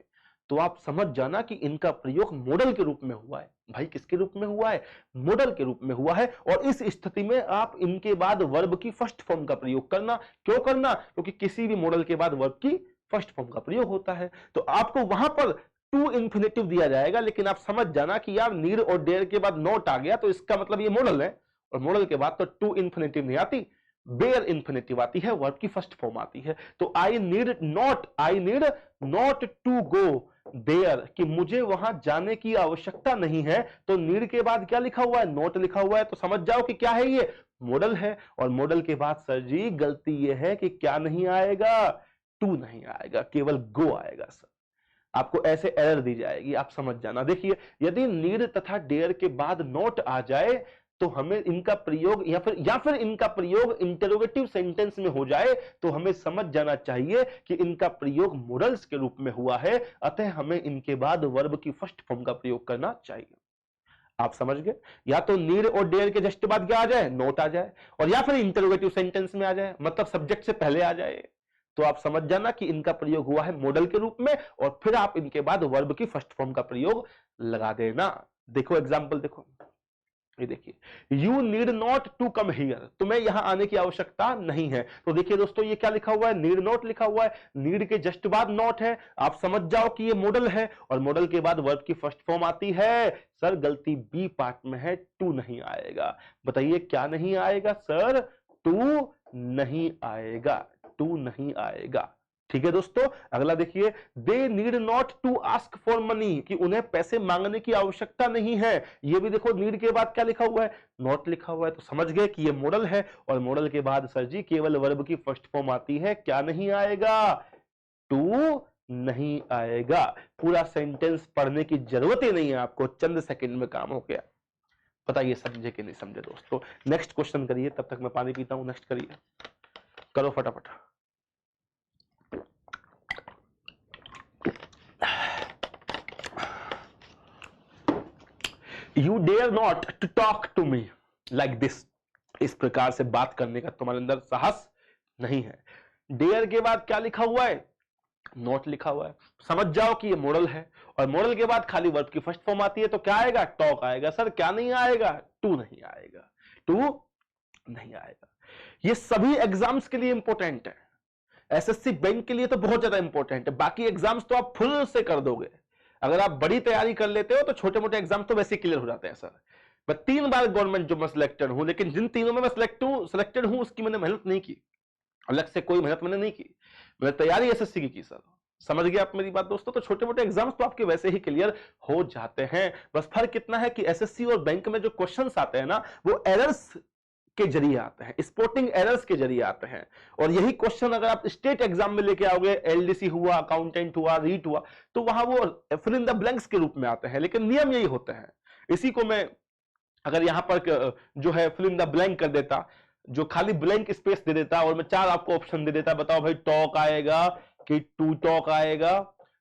तो आप समझ जाना कि इनका प्रयोग मॉडल के रूप में हुआ है। भाई किसके रूप में हुआ है, मॉडल के रूप में हुआ है। और इस स्थिति में आप इनके बाद वर्ब की फर्स्ट फॉर्म का प्रयोग करना। क्यों करना, क्योंकि किसी भी मॉडल के बाद वर्ब की फर्स्ट फॉर्म का प्रयोग होता है। तो आपको वहां पर टू इन्फिनेटिव दिया जाएगा, लेकिन आप समझ जाना कि यार नीड और डेयर के बाद नोट आ गया तो इसका मतलब ये मॉडल है, और मॉडल के बाद तो टू इन्फिनेटिव नहीं आती, बेयर इन्फिनेटिव आती है, वर्ब की फर्स्ट फॉर्म आती है। तो I need not to go there, कि मुझे वहां जाने की आवश्यकता नहीं है। तो नीड के बाद क्या लिखा हुआ है, नॉट लिखा हुआ है, तो समझ जाओ कि क्या है, ये मॉडल है। और मॉडल के बाद सर जी गलती ये है कि क्या नहीं आएगा, टू नहीं आएगा, केवल गो आएगा सर। आपको ऐसे एरर दी जाएगी, आप समझ जाना। देखिए यदि नीड तथा डेयर के बाद नॉट आ जाए तो हमें इनका प्रयोग या फिर इनका प्रयोग इंटरोगेटिव सेंटेंस में हो जाए, तो हमें समझ जाना चाहिए कि इनका प्रयोग मॉडल्स के रूप में हुआ है, अतः हमें इनके बाद वर्ब की फर्स्ट फॉर्म का प्रयोग करना चाहिए। आप समझ गए, या तो नीड और डेयर के जस्ट बाद क्या आ जाए, नोट आ जाए, और या फिर इंटरोगेटिव सेंटेंस में आ जाए, मतलब सब्जेक्ट से पहले आ जाए। तो आप समझ जाना कि इनका प्रयोग हुआ है मॉडल के रूप में, और फिर आप इनके बाद वर्ब की फर्स्ट फॉर्म का प्रयोग लगा देना। देखो एग्जांपल देखो, ये देखिए, you need not to come here, तुम्हें यहां आने की आवश्यकता नहीं है। तो देखिए दोस्तों, ये क्या लिखा हुआ है, नीड नॉट लिखा हुआ है, नीड के जस्ट बाद नॉट है। आप समझ जाओ कि ये मॉडल है, और मॉडल के बाद वर्ब की फर्स्ट फॉर्म आती है। सर गलती बी पार्ट में है, टू नहीं आएगा। बताइए क्या नहीं आएगा सर, टू नहीं आएगा, टू नहीं आएगा। ठीक है दोस्तों, अगला देखिए, they need not to ask for money, कि उन्हें पैसे मांगने की आवश्यकता नहीं है। ये भी देखो, नीड के बाद क्या लिखा हुआ है, नॉट लिखा हुआ है। तो समझ गए कि ये मॉडल है, और मॉडल के बाद सर जी केवल वर्ब की फर्स्ट फॉर्म आती है। क्या नहीं आएगा, टू नहीं आएगा। पूरा सेंटेंस पढ़ने की जरूरत ही नहीं है आपको, चंद सेकंड में काम हो गया। बताइए समझे कि नहीं समझे दोस्तों। नेक्स्ट क्वेश्चन करिए, तब तक मैं पानी पीता हूं। नेक्स्ट करिए, करो फटाफट। You dare not to talk to me like this, इस प्रकार से बात करने का तुम्हारे अंदर साहस नहीं है। डेयर के बाद क्या लिखा हुआ है, नॉट लिखा हुआ है। समझ जाओ कि ये मॉडल है, और मॉडल के बाद खाली वर्ब की फर्स्ट फॉर्म आती है। तो क्या आएगा, टॉक आएगा। सर क्या नहीं आएगा, टू नहीं आएगा, टू नहीं आएगा। ये सभी एग्जाम्स के लिए इंपॉर्टेंट है, एसएससी बैंक के लिए तो बहुत ज्यादा इंपॉर्टेंट है। बाकी एग्जाम्स तो आप फुल से कर दोगे, अगर आप बड़ी तैयारी कर लेते हो तो छोटे मोटे एग्जाम तो वैसे क्लियर हो जाते हैं। सर मैं 3 बार गवर्नमेंट जॉब में सिलेक्टेड हूं, लेकिन जिन तीनों में मैं सिलेक्टेड हूं उसकी मैंने मेहनत नहीं की, अलग से कोई मेहनत मैंने नहीं की, मैंने तैयारी एसएससी की सर। समझ गए आप मेरी बात दोस्तों। तो छोटे मोटे एग्जाम्स तो आपके वैसे ही क्लियर हो जाते हैं। बस फर्क कितना है कि एसएससी और बैंक में जो क्वेश्चंस आते हैं ना, वो एरर्स के जरिए आते हैं, स्पॉटिंग एरर्स के जरिए आते हैं। और यही क्वेश्चन अगर आप स्टेट एग्जाम में लेके आओगे, एलडीसी हुआ, अकाउंटेंट हुआ, रीट हुआ, तो वहां वो फिल इन द ब्लैंक्स के रूप में आते हैं। लेकिन नियम यही होते हैं। इसी को मैं अगर यहां पर जो है फिल इन द ब्लैंक कर देता, जो खाली ब्लैंक स्पेस दे देता, और मैं 4 आपको ऑप्शन दे देता, बताओ भाई टॉक आएगा कि टू टॉक आएगा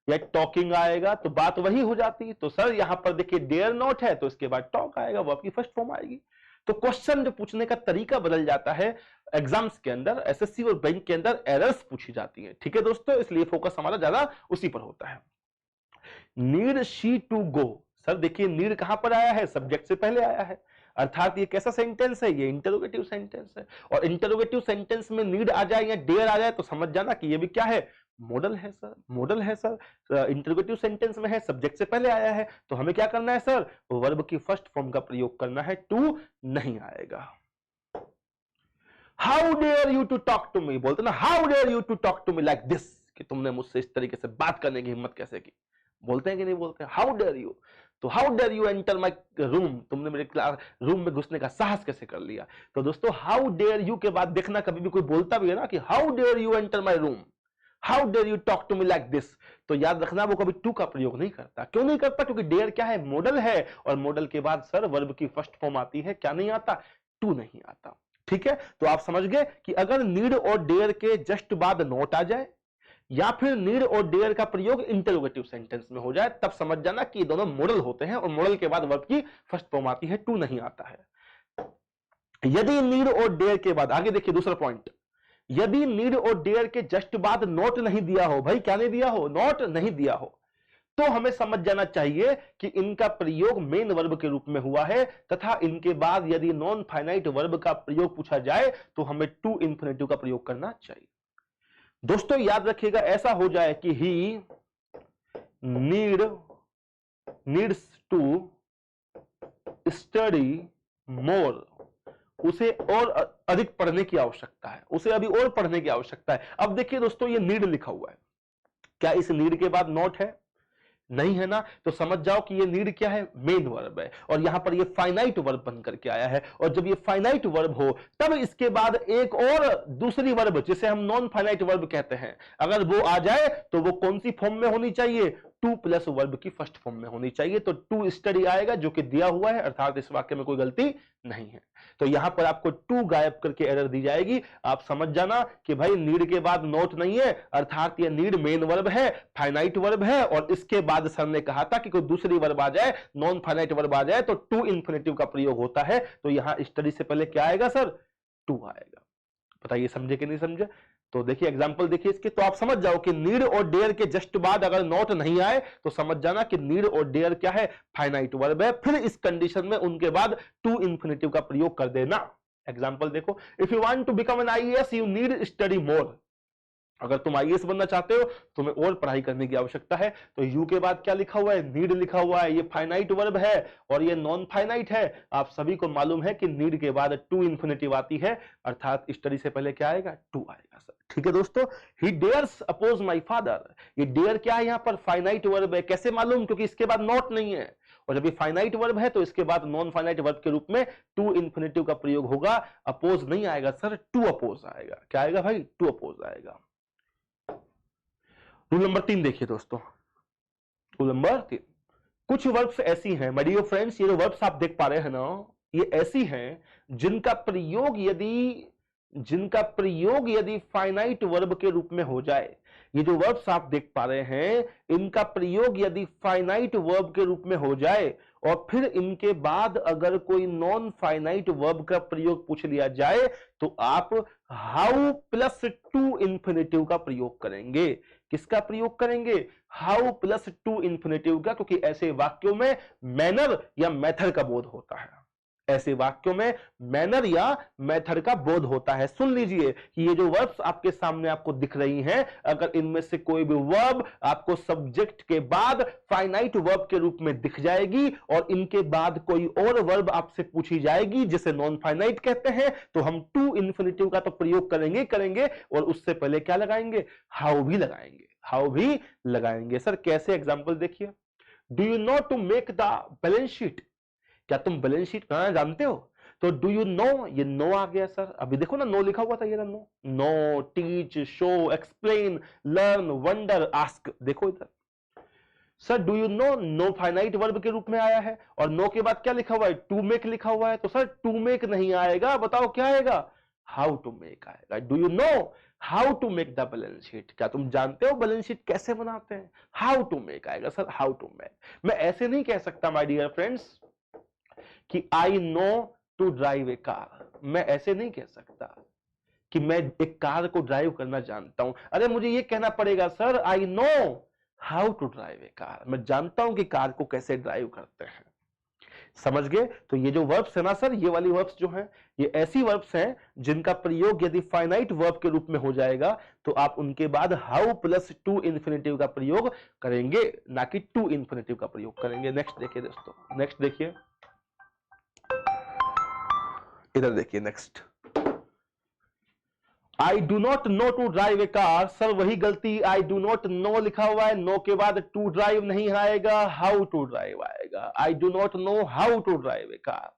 या टॉकिंग आएगा, तो बात वही हो जाती। तो सर यहां पर देखिए डेयर नॉट है, तो इसके बाद टॉक आएगा, वो आपकी फर्स्ट फॉर्म आएगी। तो क्वेश्चन जो पूछने का तरीका बदल जाता है एग्जाम्स के अंदर, एसएससी और बैंक के अंदर एरर्स पूछी जाती है। ठीक है दोस्तों, इसलिए फोकस हमारा ज्यादा उसी पर होता है। Need she to go, sir देखिए नीड कहां पर आया है, सब्जेक्ट से पहले आया है, अर्थात ये कैसा सेंटेंस है, ये इंटरोगेटिव सेंटेंस है। और इंटरोगेटिव सेंटेंस में नीड आ जाए या डेयर आ जाए तो समझ जाना कि ये भी क्या है, मॉडल है सर, मॉडल है सर। इंटरोगेटिव सेंटेंस में है, सब्जेक्ट से पहले आया है, तो हमें क्या करना है सर, वर्ब की फर्स्ट फॉर्म का प्रयोग करना है, टू नहीं आएगा। How dare you to talk to me, बोलते ना how dare you to talk to me like this, कि तुमने मुझसे इस तरीके से बात करने की हिम्मत कैसे की, बोलते हैं कि नहीं बोलते हैं, हाउ डेयर यू। तो how dare you enter my room, तुमने मेरे क्लास रूम में घुसने का साहस कैसे कर लिया। तो दोस्तों हाउ डेयर यू के बाद देखना, कभी भी कोई बोलता भी है ना कि how dare you enter my room, how dare you talk to me like this, तो याद रखना वो कभी टू का प्रयोग नहीं करता। क्यों नहीं करता, क्योंकि डेयर क्या है, मॉडल है, और मॉडल के बाद सर वर्ब की फर्स्ट फॉर्म आती है, क्या नहीं आता, टू नहीं आता। ठीक है, तो आप समझ गए कि अगर नीड और डेयर के जस्ट बाद नोट आ जाए, या फिर नीड और डेयर का प्रयोग इंटरोगेटिव सेंटेंस में हो जाए, तब समझ जाना कि ये दोनों मॉडल होते हैं, और मॉडल के बाद वर्ब की फर्स्ट फॉर्म आती है, टू नहीं आता है। यदि नीड और डेयर के बाद, आगे देखिए दूसरा पॉइंट, यदि नीड और डेयर के जस्ट बाद नोट नहीं दिया हो, भाई क्या नहीं दिया हो, नोट नहीं दिया हो, तो हमें समझ जाना चाहिए कि इनका प्रयोग मेन वर्ब के रूप में हुआ है, तथा इनके बाद यदि नॉन फाइनाइट वर्ब का प्रयोग पूछा जाए तो हमें टू इंफिनिटिव का प्रयोग करना चाहिए। दोस्तों याद रखिएगा, ऐसा हो जाए कि he needs to study more, उसे और अधिक पढ़ने की आवश्यकता है, उसे अभी और पढ़ने की आवश्यकता है। अब देखिए दोस्तों, ये नीड लिखा हुआ है, क्या इस नीड के बाद नॉट है, नहीं है ना, तो समझ जाओ कि ये नीड क्या है, मेन वर्ब है, और यहां पर ये फाइनाइट वर्ब बन करके आया है। और जब ये फाइनाइट वर्ब हो, तब इसके बाद एक और दूसरी वर्ब, जिसे हम नॉन फाइनाइट वर्ब कहते हैं, अगर वो आ जाए तो वो कौन सी फॉर्म में होनी चाहिए, टू प्लस वर्ब की फर्स्ट फॉर्म में होनी चाहिए। तो टू स्टडी आएगा, जो कि दिया हुआ है, अर्थात इस वाक्य में कोई गलती नहीं है। तो यहां पर आपको टू गायब करके एरर दी जाएगी। आप समझ जाना कि भाई नीड के बाद नोट नहीं है, अर्थात ये नीड मेन वर्ब है, फाइनाइट वर्ब है, और इसके बाद सर ने कहा था कि कोई दूसरी वर्ब आ जाए, नॉन फाइनाइट वर्ब आ जाए, तो टू इंफिनिटिव का प्रयोग होता है। तो यहां स्टडी से पहले क्या आएगा सर, टू आएगा। बताइए समझे कि नहीं समझे। तो देखिए एग्जांपल देखिए इसके, तो आप समझ जाओ कि नीड और डेयर के जस्ट बाद अगर नॉट नहीं आए तो समझ जाना कि नीड और डेयर क्या है, फाइनाइट वर्ब है। फिर इस कंडीशन में उनके बाद टू इन्फिनेटिव का प्रयोग कर देना। एग्जांपल देखो, if you want to become an IAS you need study more. अगर तुम आईएएस बनना चाहते हो तुम्हें और पढ़ाई करने की आवश्यकता है। तो यू के बाद क्या लिखा हुआ है, नीड लिखा हुआ है। ये फाइनाइट वर्ब है और ये नॉन फाइनाइट है। आप सभी को मालूम है कि नीड के बाद टू इन्फिनेटिव आती है, अर्थात स्टडी से पहले क्या आएगा, टू आएगा सर। ठीक है दोस्तों, ही डेयर्स अपोज माय फादर। ये डेयर क्या है, यहां पर फाइनाइट वर्ब है। कैसे मालूम, क्योंकि इसके बाद नॉट नहीं है, और जब ये फाइनाइट वर्ब है तो इसके बाद नॉन फाइनाइट वर्ब के रूप में टू इन्फिनेटिव का प्रयोग होगा। अपोज नहीं आएगा सर, टू अपोज आएगा। क्या आएगा भाई, टू अपोज आएगा। रूल नंबर 3 देखिए दोस्तों, रूल नंबर 3, कुछ वर्ब्स ऐसी हैं माय डियर फ्रेंड्स, ये जो वर्ब्स आप देख पा रहे हैं ना, ये ऐसी हैं जिनका प्रयोग यदि फाइनाइट वर्ब के रूप में हो जाए। ये जो वर्ब्स आप देख पा रहे हैं इनका प्रयोग यदि फाइनाइट वर्ब के रूप में हो जाए और फिर इनके बाद अगर कोई नॉन फाइनाइट वर्ब का प्रयोग पूछ लिया जाए तो आप हाउ प्लस टू इन्फिनेटिव का प्रयोग करेंगे। किसका प्रयोग करेंगे, हाउ प्लस टू इन्फिनेटिव का, क्योंकि ऐसे वाक्यों में मैनर या मेथड का बोध होता है। ऐसे वाक्यों में मैनर या मेथड का बोध होता है। सुन लीजिए कि ये जो वर्ब्स आपके सामने आपको दिख रही हैं, अगर इनमें से कोई भी वर्ब आपको सब्जेक्ट के बाद फाइनाइट वर्ब के रूप में दिख जाएगी और इनके बाद कोई और वर्ब आपसे पूछी जाएगी जिसे नॉन फाइनाइट कहते हैं, तो हम टू इन्फिनेटिव का तो प्रयोग करेंगे और उससे पहले क्या लगाएंगे, हाउ भी लगाएंगे। हाउ भी लगाएंगे सर, कैसे, एग्जांपल देखिए, do you know to make the balance sheet. क्या तुम बैलेंस शीट बनाना जानते हो, तो डू यू नो, ये नो आ गया सर। अभी देखो ना, नो लिखा हुआ था, ये know, know, teach, show, explain, learn, wonder, ask. देखो इधर sir, do you know, know finite verb के रूप में आया है और नो के बाद क्या लिखा हुआ है, टू मेक लिखा हुआ है। तो सर टू मेक नहीं आएगा, बताओ क्या आएगा, हाउ टू मेक आएगा। Do you know how to make the balance sheet, क्या तुम जानते हो बैलेंस शीट कैसे बनाते हैं, हाउ टू मेक आएगा सर, हाउ टू मेक। मैं ऐसे नहीं कह सकता माय डियर फ्रेंड्स कि I know to drive a car. मैं ऐसे नहीं कह सकता कि मैं एक कार को ड्राइव करना जानता हूं। अरे मुझे ये कहना पड़ेगा sir, I know how to drive a car. मैं जानता हूं कि कार को कैसे ड्राइव करते हैं। समझ गए। तो ये जो वर्ब्स है ना सर, ये वाली वर्ब्स जो हैं, ये ऐसी वर्ब्स हैं जिनका प्रयोग यदि फाइनाइट वर्ब के रूप में हो जाएगा तो आप उनके बाद हाउ प्लस टू इन्फिनेटिव का प्रयोग करेंगे, ना कि टू इन्फिनेटिव का प्रयोग करेंगे। नेक्स्ट देखिए दोस्तों, नेक्स्ट देखिए, इधर देखिए next, I do not know to drive a car. Sir वही गलती, आई डू नॉट नो लिखा हुआ है, नो के बाद टू ड्राइव नहीं आएगा, हाउ टू ड्राइव आएगा। I do not know how to drive a car.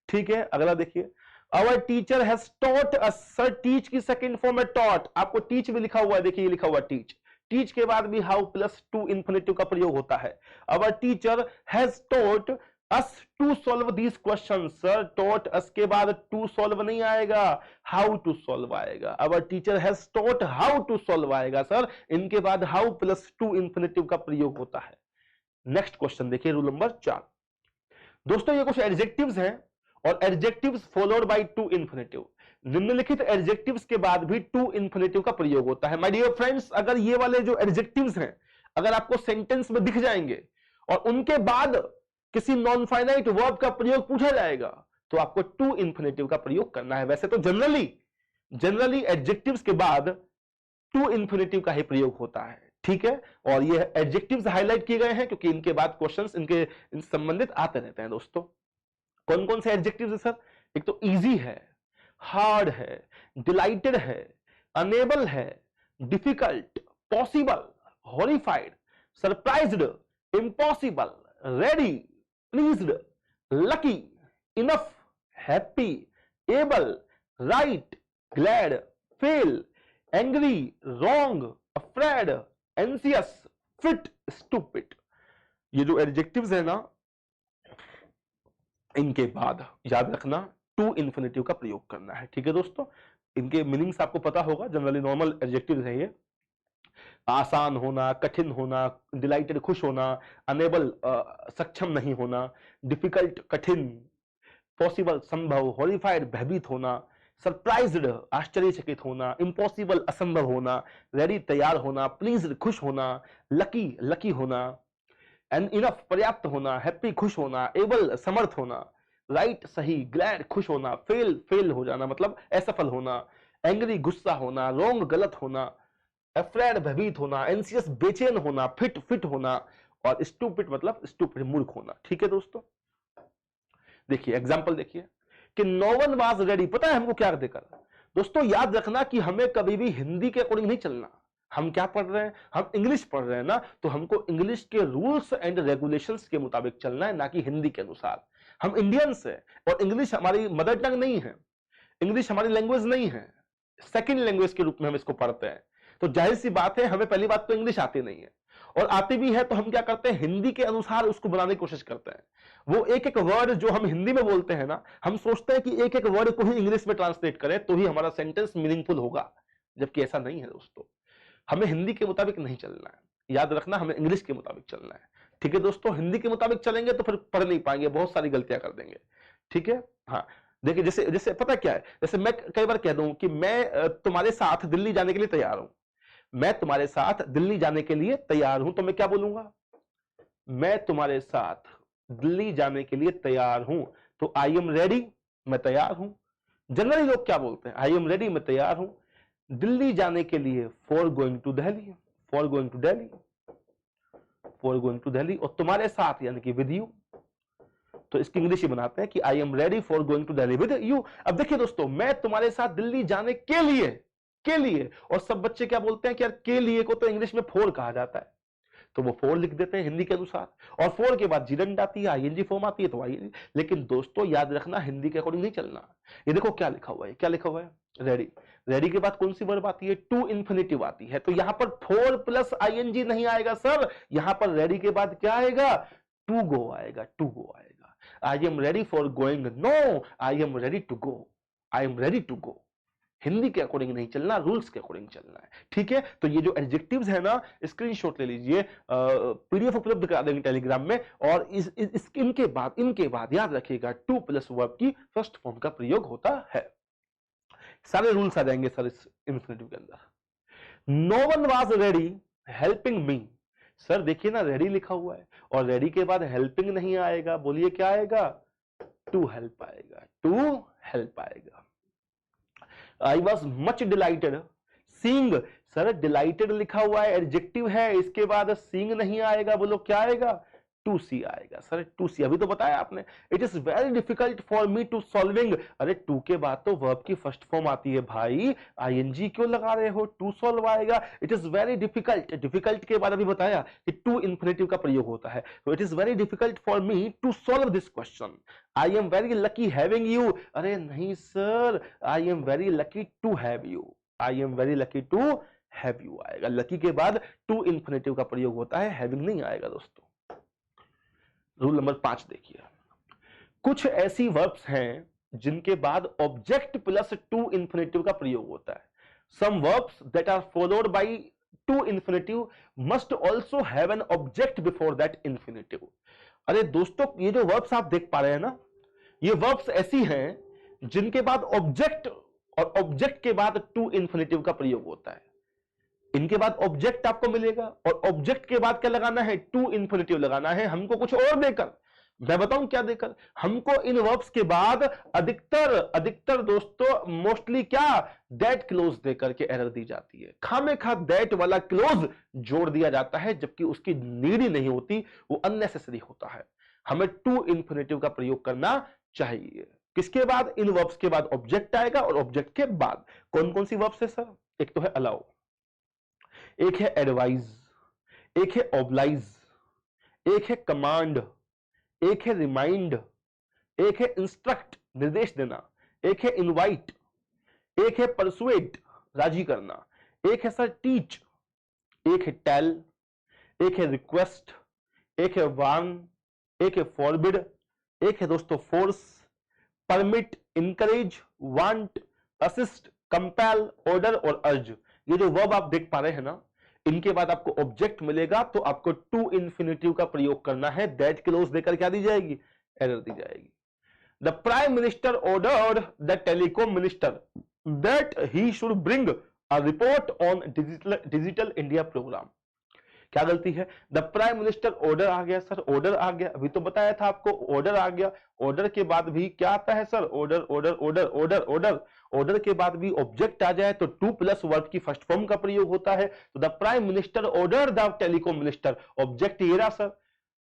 ठीक है, अगला देखिए, our teacher has taught us. Sir teach की सेकंड फॉर्म है टॉट, आपको टीच भी लिखा हुआ है, देखिए लिखा हुआ टीच। टीच के बाद भी हाउ प्लस टू इन्फिनेटिव का प्रयोग होता है। Our teacher has taught us to solve these question. Sir taught us के बाद टू सॉल्व नहीं आएगा, हाउ टू सॉल्व आएगा। Our teacher has taught how to solve आएगा सर, इनके बाद हाउ प्लस टू इन्फिनेटिव का प्रयोग होता है। नेक्स्ट क्वेश्चन देखिए, रूल नंबर 4। दोस्तों ये कुछ एडजेक्टिव्स हैं और adjectives followed by to infinitive. निम्नलिखित एडजेक्टिव्स के बाद भी टू इन्फिनेटिव का प्रयोग होता है। माय डियर फ्रेंड्स, अगर ये वाले जो एडजेक्टिव्स हैं अगर आपको सेंटेंस में दिख जाएंगे और उनके बाद किसी नॉन फाइनाइट वर्ब का प्रयोग पूछा जाएगा तो आपको टू इन्फिनेटिव का प्रयोग करना है। वैसे तो जनरली एडजेक्टिव्स के बाद टू इन्फिनेटिव का ही प्रयोग होता है। ठीक है, और ये एडजेक्टिव्स हाईलाइट किए गए हैं क्योंकि इनके बाद क्वेश्चंस इनके संबंधित आते रहते हैं। दोस्तों कौन कौन से एडजेक्टिव्स है सर, एक तो इजी है, हार्ड है, डिलाइटेड है, अनेबल है, difficult, possible, horrified, surprised, impossible, ready, pleased, lucky, enough, happy, able, right, glad, fail, angry, wrong, afraid, anxious, fit, stupid. ये जो एडजेक्टिव्स है ना, इनके बाद याद रखना टू इन्फिनेटिव का प्रयोग करना है। ठीक है दोस्तों, इनके मीनिंग्स आपको पता होगा, जनरली नॉर्मल एडजेक्टिव्स हैं ये। आसान होना, कठिन होना, डिलाइटेड खुश होना, अनेबल सक्षम नहीं होना, डिफिकल्ट कठिन, पॉसिबल संभव, हॉरिफाइड भयभीत होना, सरप्राइज्ड आश्चर्यचकित होना, इम्पॉसिबल असंभव होना, रेडी तैयार होना, प्लीज्ड खुश होना, लकी लकी होना, एंड इनफ पर्याप्त होना, हैप्पी खुश होना, एबल समर्थ होना, राइट सही, ग्लैड खुश होना, फेल फेल हो जाना मतलब असफल होना, एंग्री गुस्सा होना, रोंग गलत होना, अफ्रेड भयभीत होना, एंसियस बेचैन होना, फिट फिट होना, और स्टूपिड मतलब स्टूपिड मूर्ख होना। ठीक है दोस्तों, देखिए एग्जांपल देखिए कि नो वन वाज रेडी, पता है हमको क्या देकर? दोस्तों याद रखना कि हमें कभी भी हिंदी के अकॉर्डिंग नहीं चलना। हम क्या पढ़ रहे हैं? हम इंग्लिश पढ़ रहे हैं ना, तो हमको इंग्लिश के रूल्स एंड रेगुलेशंस के मुताबिक चलना है, ना कि हिंदी के अनुसार। हम इंडियंस हैं और इंग्लिश हमारी मदर टंग नहीं है, इंग्लिश हमारी लैंग्वेज नहीं है, सेकंड लैंग्वेज के रूप में हम इसको पढ़ते हैं। तो जाहिर सी बात है हमें पहली बात तो इंग्लिश आती नहीं है, और आती भी है तो हम क्या करते हैं, हिंदी के अनुसार उसको बनाने की कोशिश करते हैं। वो एक एक वर्ड जो हम हिंदी में बोलते हैं ना, हम सोचते हैं कि एक एक वर्ड को ही इंग्लिश में ट्रांसलेट करें तो ही हमारा सेंटेंस मीनिंगफुल होगा, जबकि ऐसा नहीं है दोस्तों। हमें हिंदी के मुताबिक नहीं चलना है, याद रखना, हमें इंग्लिश के मुताबिक चलना है। ठीक है दोस्तों, हिंदी के मुताबिक चलेंगे तो फिर पढ़ नहीं पाएंगे, बहुत सारी गलतियां कर देंगे। ठीक है, हाँ देखिए, जैसे जैसे पता क्या है, जैसे मैं कई बार कह दूं कि मैं तुम्हारे साथ दिल्ली जाने के लिए तैयार हूं, मैं तुम्हारे साथ दिल्ली जाने के लिए तैयार हूं, तो मैं क्या बोलूंगा? मैं तुम्हारे साथ दिल्ली जाने के लिए तैयार हूं, तो आई एम रेडी, मैं तैयार हूं। जनरली लोग क्या बोलते हैं? आई एम रेडी, मैं तैयार हूं दिल्ली जाने के लिए, for going to Delhi, for going to Delhi, for going to Delhi, और तुम्हारे साथ यानी कि विद यू, तो इसकी इंग्लिश ही बनाते हैं कि I am ready for going to Delhi with you. अब देखिए दोस्तों, मैं तुम्हारे साथ दिल्ली जाने के लिए, और सब बच्चे क्या बोलते हैं कि यार के लिए को तो इंग्लिश में फॉर कहा जाता है, तो वो फॉर लिख देते हैं हिंदी के अनुसार, और फॉर के बाद जीरंड आती है, आईएनजी फॉर्म आती है, तो आईएनजी। लेकिन दोस्तों याद रखना, हिंदी के अकॉर्डिंग नहीं चलना। ये देखो क्या लिखा हुआ है, क्या लिखा हुआ है? रेडी। रेडी के बाद कौन सी वर्ब आती है? टू इन्फिनेटिव आती है, तो यहां पर फॉर प्लस आईएनजी नहीं आएगा सर, यहां पर रेडी के बाद क्या आएगा? टू गो आएगा, टू गो आएगा। I am ready for going, no I am ready to go, I am ready to go. Hindi के अकॉर्डिंग नहीं चलना, रूल्स के अकॉर्डिंग चलना है। ठीक है, तो ये जो एडजेक्टिव्स है ना, स्क्रीनशॉट ले लीजिए, पीडीएफ उपलब्ध करा देंगे टेलीग्राम में, और इनके बाद याद रखिएगा टू प्लस वर्ब की फर्स्ट फॉर्म का प्रयोग होता है। सारे रूल्स आ जाएंगे सर इस इंफिनिटिव के अंदर। No one was ready helping me, sir देखिए ना रेडी लिखा हुआ है और रेडी के बाद हेल्पिंग नहीं आएगा, बोलिए क्या आएगा? टू हेल्प आएगा, टू हेल्प आएगा। I was much dilated seeing, sir dilated लिखा हुआ है, एडजेक्टिव है, इसके बाद सीइंग नहीं आएगा, बोलो क्या आएगा? टू सी आएगा। सर टू सी अभी तो बताया आपने। It is very difficult for me to solving, अरे टू के बाद तो वर्ब की फर्स्ट फॉर्म आती है भाई, आईएनजी क्यों लगा रहे हो? टू सॉल्व आएगा। It is very difficult, difficult के बाद अभी बताया कि टू इन्फिनेटिव का प्रयोग होता है, तो it is very difficult for me to solve this question. I am very lucky having you, अरे नहीं sir, I am very lucky to have you, I am very lucky to have you आएगा। लकी के बाद टू इन्फिनेटिव का प्रयोग होता है, हैविंग नहीं आएगा दोस्तों। रूल नंबर 5 देखिए, कुछ ऐसी वर्ब्स हैं जिनके बाद ऑब्जेक्ट प्लस टू इन्फिनेटिव का प्रयोग होता है। Some verbs that are followed by to infinitive must also have an object before that infinitive. अरे दोस्तों, ये जो वर्ब्स आप देख पा रहे हैं ना, ये वर्ब्स ऐसी हैं जिनके बाद ऑब्जेक्ट और ऑब्जेक्ट के बाद टू इन्फिनेटिव का प्रयोग होता है। इनके बाद ऑब्जेक्ट आपको मिलेगा और ऑब्जेक्ट के बाद क्या लगाना है? टू इन्फिनेटिव लगाना है, हमको कुछ और देकर। मैं बताऊं क्या देकर? हमको इन वर्ब्स के बाद अधिकतर दोस्तों मोस्टली क्या? दैट क्लोज देकर के एरर दी जाती है। खामेखा दैट वाला क्लोज जोड़ दिया जाता है, जबकि उसकी नीड ही नहीं होती, वो अननेसेसरी होता है। हमें टू इन्फिनेटिव का प्रयोग करना चाहिए। किसके बाद? इन वर्ब्स के बाद ऑब्जेक्ट आएगा, और ऑब्जेक्ट के बाद कौन कौन सी वर्ब्स है सर? एक तो है अलाउ, एक है एडवाइज, एक है ऑब्लाइज, एक है कमांड, एक है रिमाइंड, एक है इंस्ट्रक्ट निर्देश देना, एक है इनवाइट, एक है परसुएट राजी करना, एक है सर टीच, एक है टेल, एक है रिक्वेस्ट, एक है वार्न, एक है फॉरबिड, एक है दोस्तों force, permit, encourage, want, assist, compel, order और अर्ज। ये जो वर्ब आप देख पा रहे हैं ना, इनके बाद आपको ऑब्जेक्ट मिलेगा, तो आपको टू इन्फिनेटिव का प्रयोग करना है। दैट क्लोज देकर क्या दी जाएगी? एरर दी जाएगी। The prime minister ordered the telecom minister that he should bring a report on digital India programme. क्या गलती है? द प्राइम मिनिस्टर, ऑर्डर आ गया सर, ऑर्डर आ गया, अभी तो बताया था आपको, ऑर्डर आ गया, ऑर्डर के बाद भी क्या आता है sir? Order order order order order, order के बाद भी ऑब्जेक्ट आ जाए तो टू प्लस वर्ब की फर्स्ट फॉर्म का प्रयोग होता है। तो the prime minister order the telecom minister, object ये रहा सर,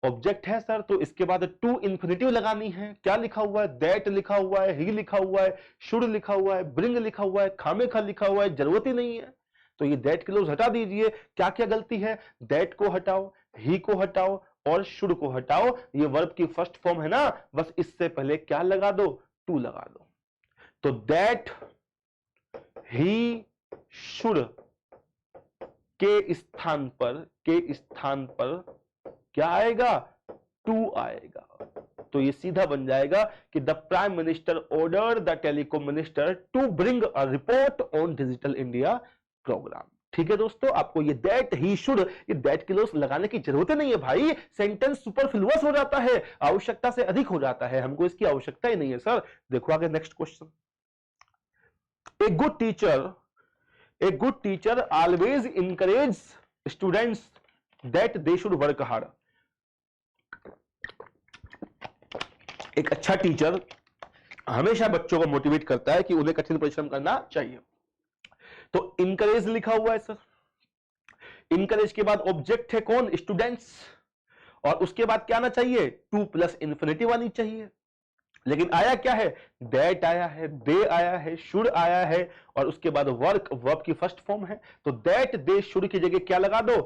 ऑब्जेक्ट है सर, तो इसके बाद टू इंफिनिटिव लगानी है। क्या लिखा हुआ है? दैट लिखा हुआ है, ही लिखा हुआ है, शुड लिखा हुआ है, ब्रिंग लिखा हुआ है, खामेखा लिखा हुआ है, जरूरत ही नहीं है। तो ये दैट क्लोज हटा दीजिए। क्या क्या गलती है? दैट को हटाओ, ही को हटाओ और शुड को हटाओ। ये वर्ब की फर्स्ट फॉर्म है ना, बस इससे पहले क्या लगा दो? टू लगा दो। तो दैट, ही, शुड के स्थान पर क्या आएगा? टू आएगा। तो ये सीधा बन जाएगा कि the prime minister order the telecom minister to bring a report on digital India programme. ठीक है दोस्तों, आपको ये दैट, ही, शुड, ये दैट क्लोज लगाने की जरूरत नहीं है भाई, सेंटेंस सुपरफ्लुअस हो जाता है, आवश्यकता से अधिक हो जाता है, हमको इसकी आवश्यकता ही नहीं है सर। देखो आगे next question. A good teacher always encourage students that they should work hard. एक अच्छा टीचर हमेशा बच्चों को मोटिवेट करता है कि उन्हें कठिन परिश्रम करना चाहिए। तो इंकरेज लिखा हुआ है सर, इंकरेज के बाद ऑब्जेक्ट है कौन? स्टूडेंट्स, और उसके बाद क्या आना चाहिए? टू प्लस इंफिनिटिव आनी चाहिए। लेकिन आया क्या है? दैट आया है, दे आया है, शुड आया है, और उसके बाद वर्क, वर्ब की फर्स्ट फॉर्म है। तो दैट, दे, शुड की जगह क्या लगा दो?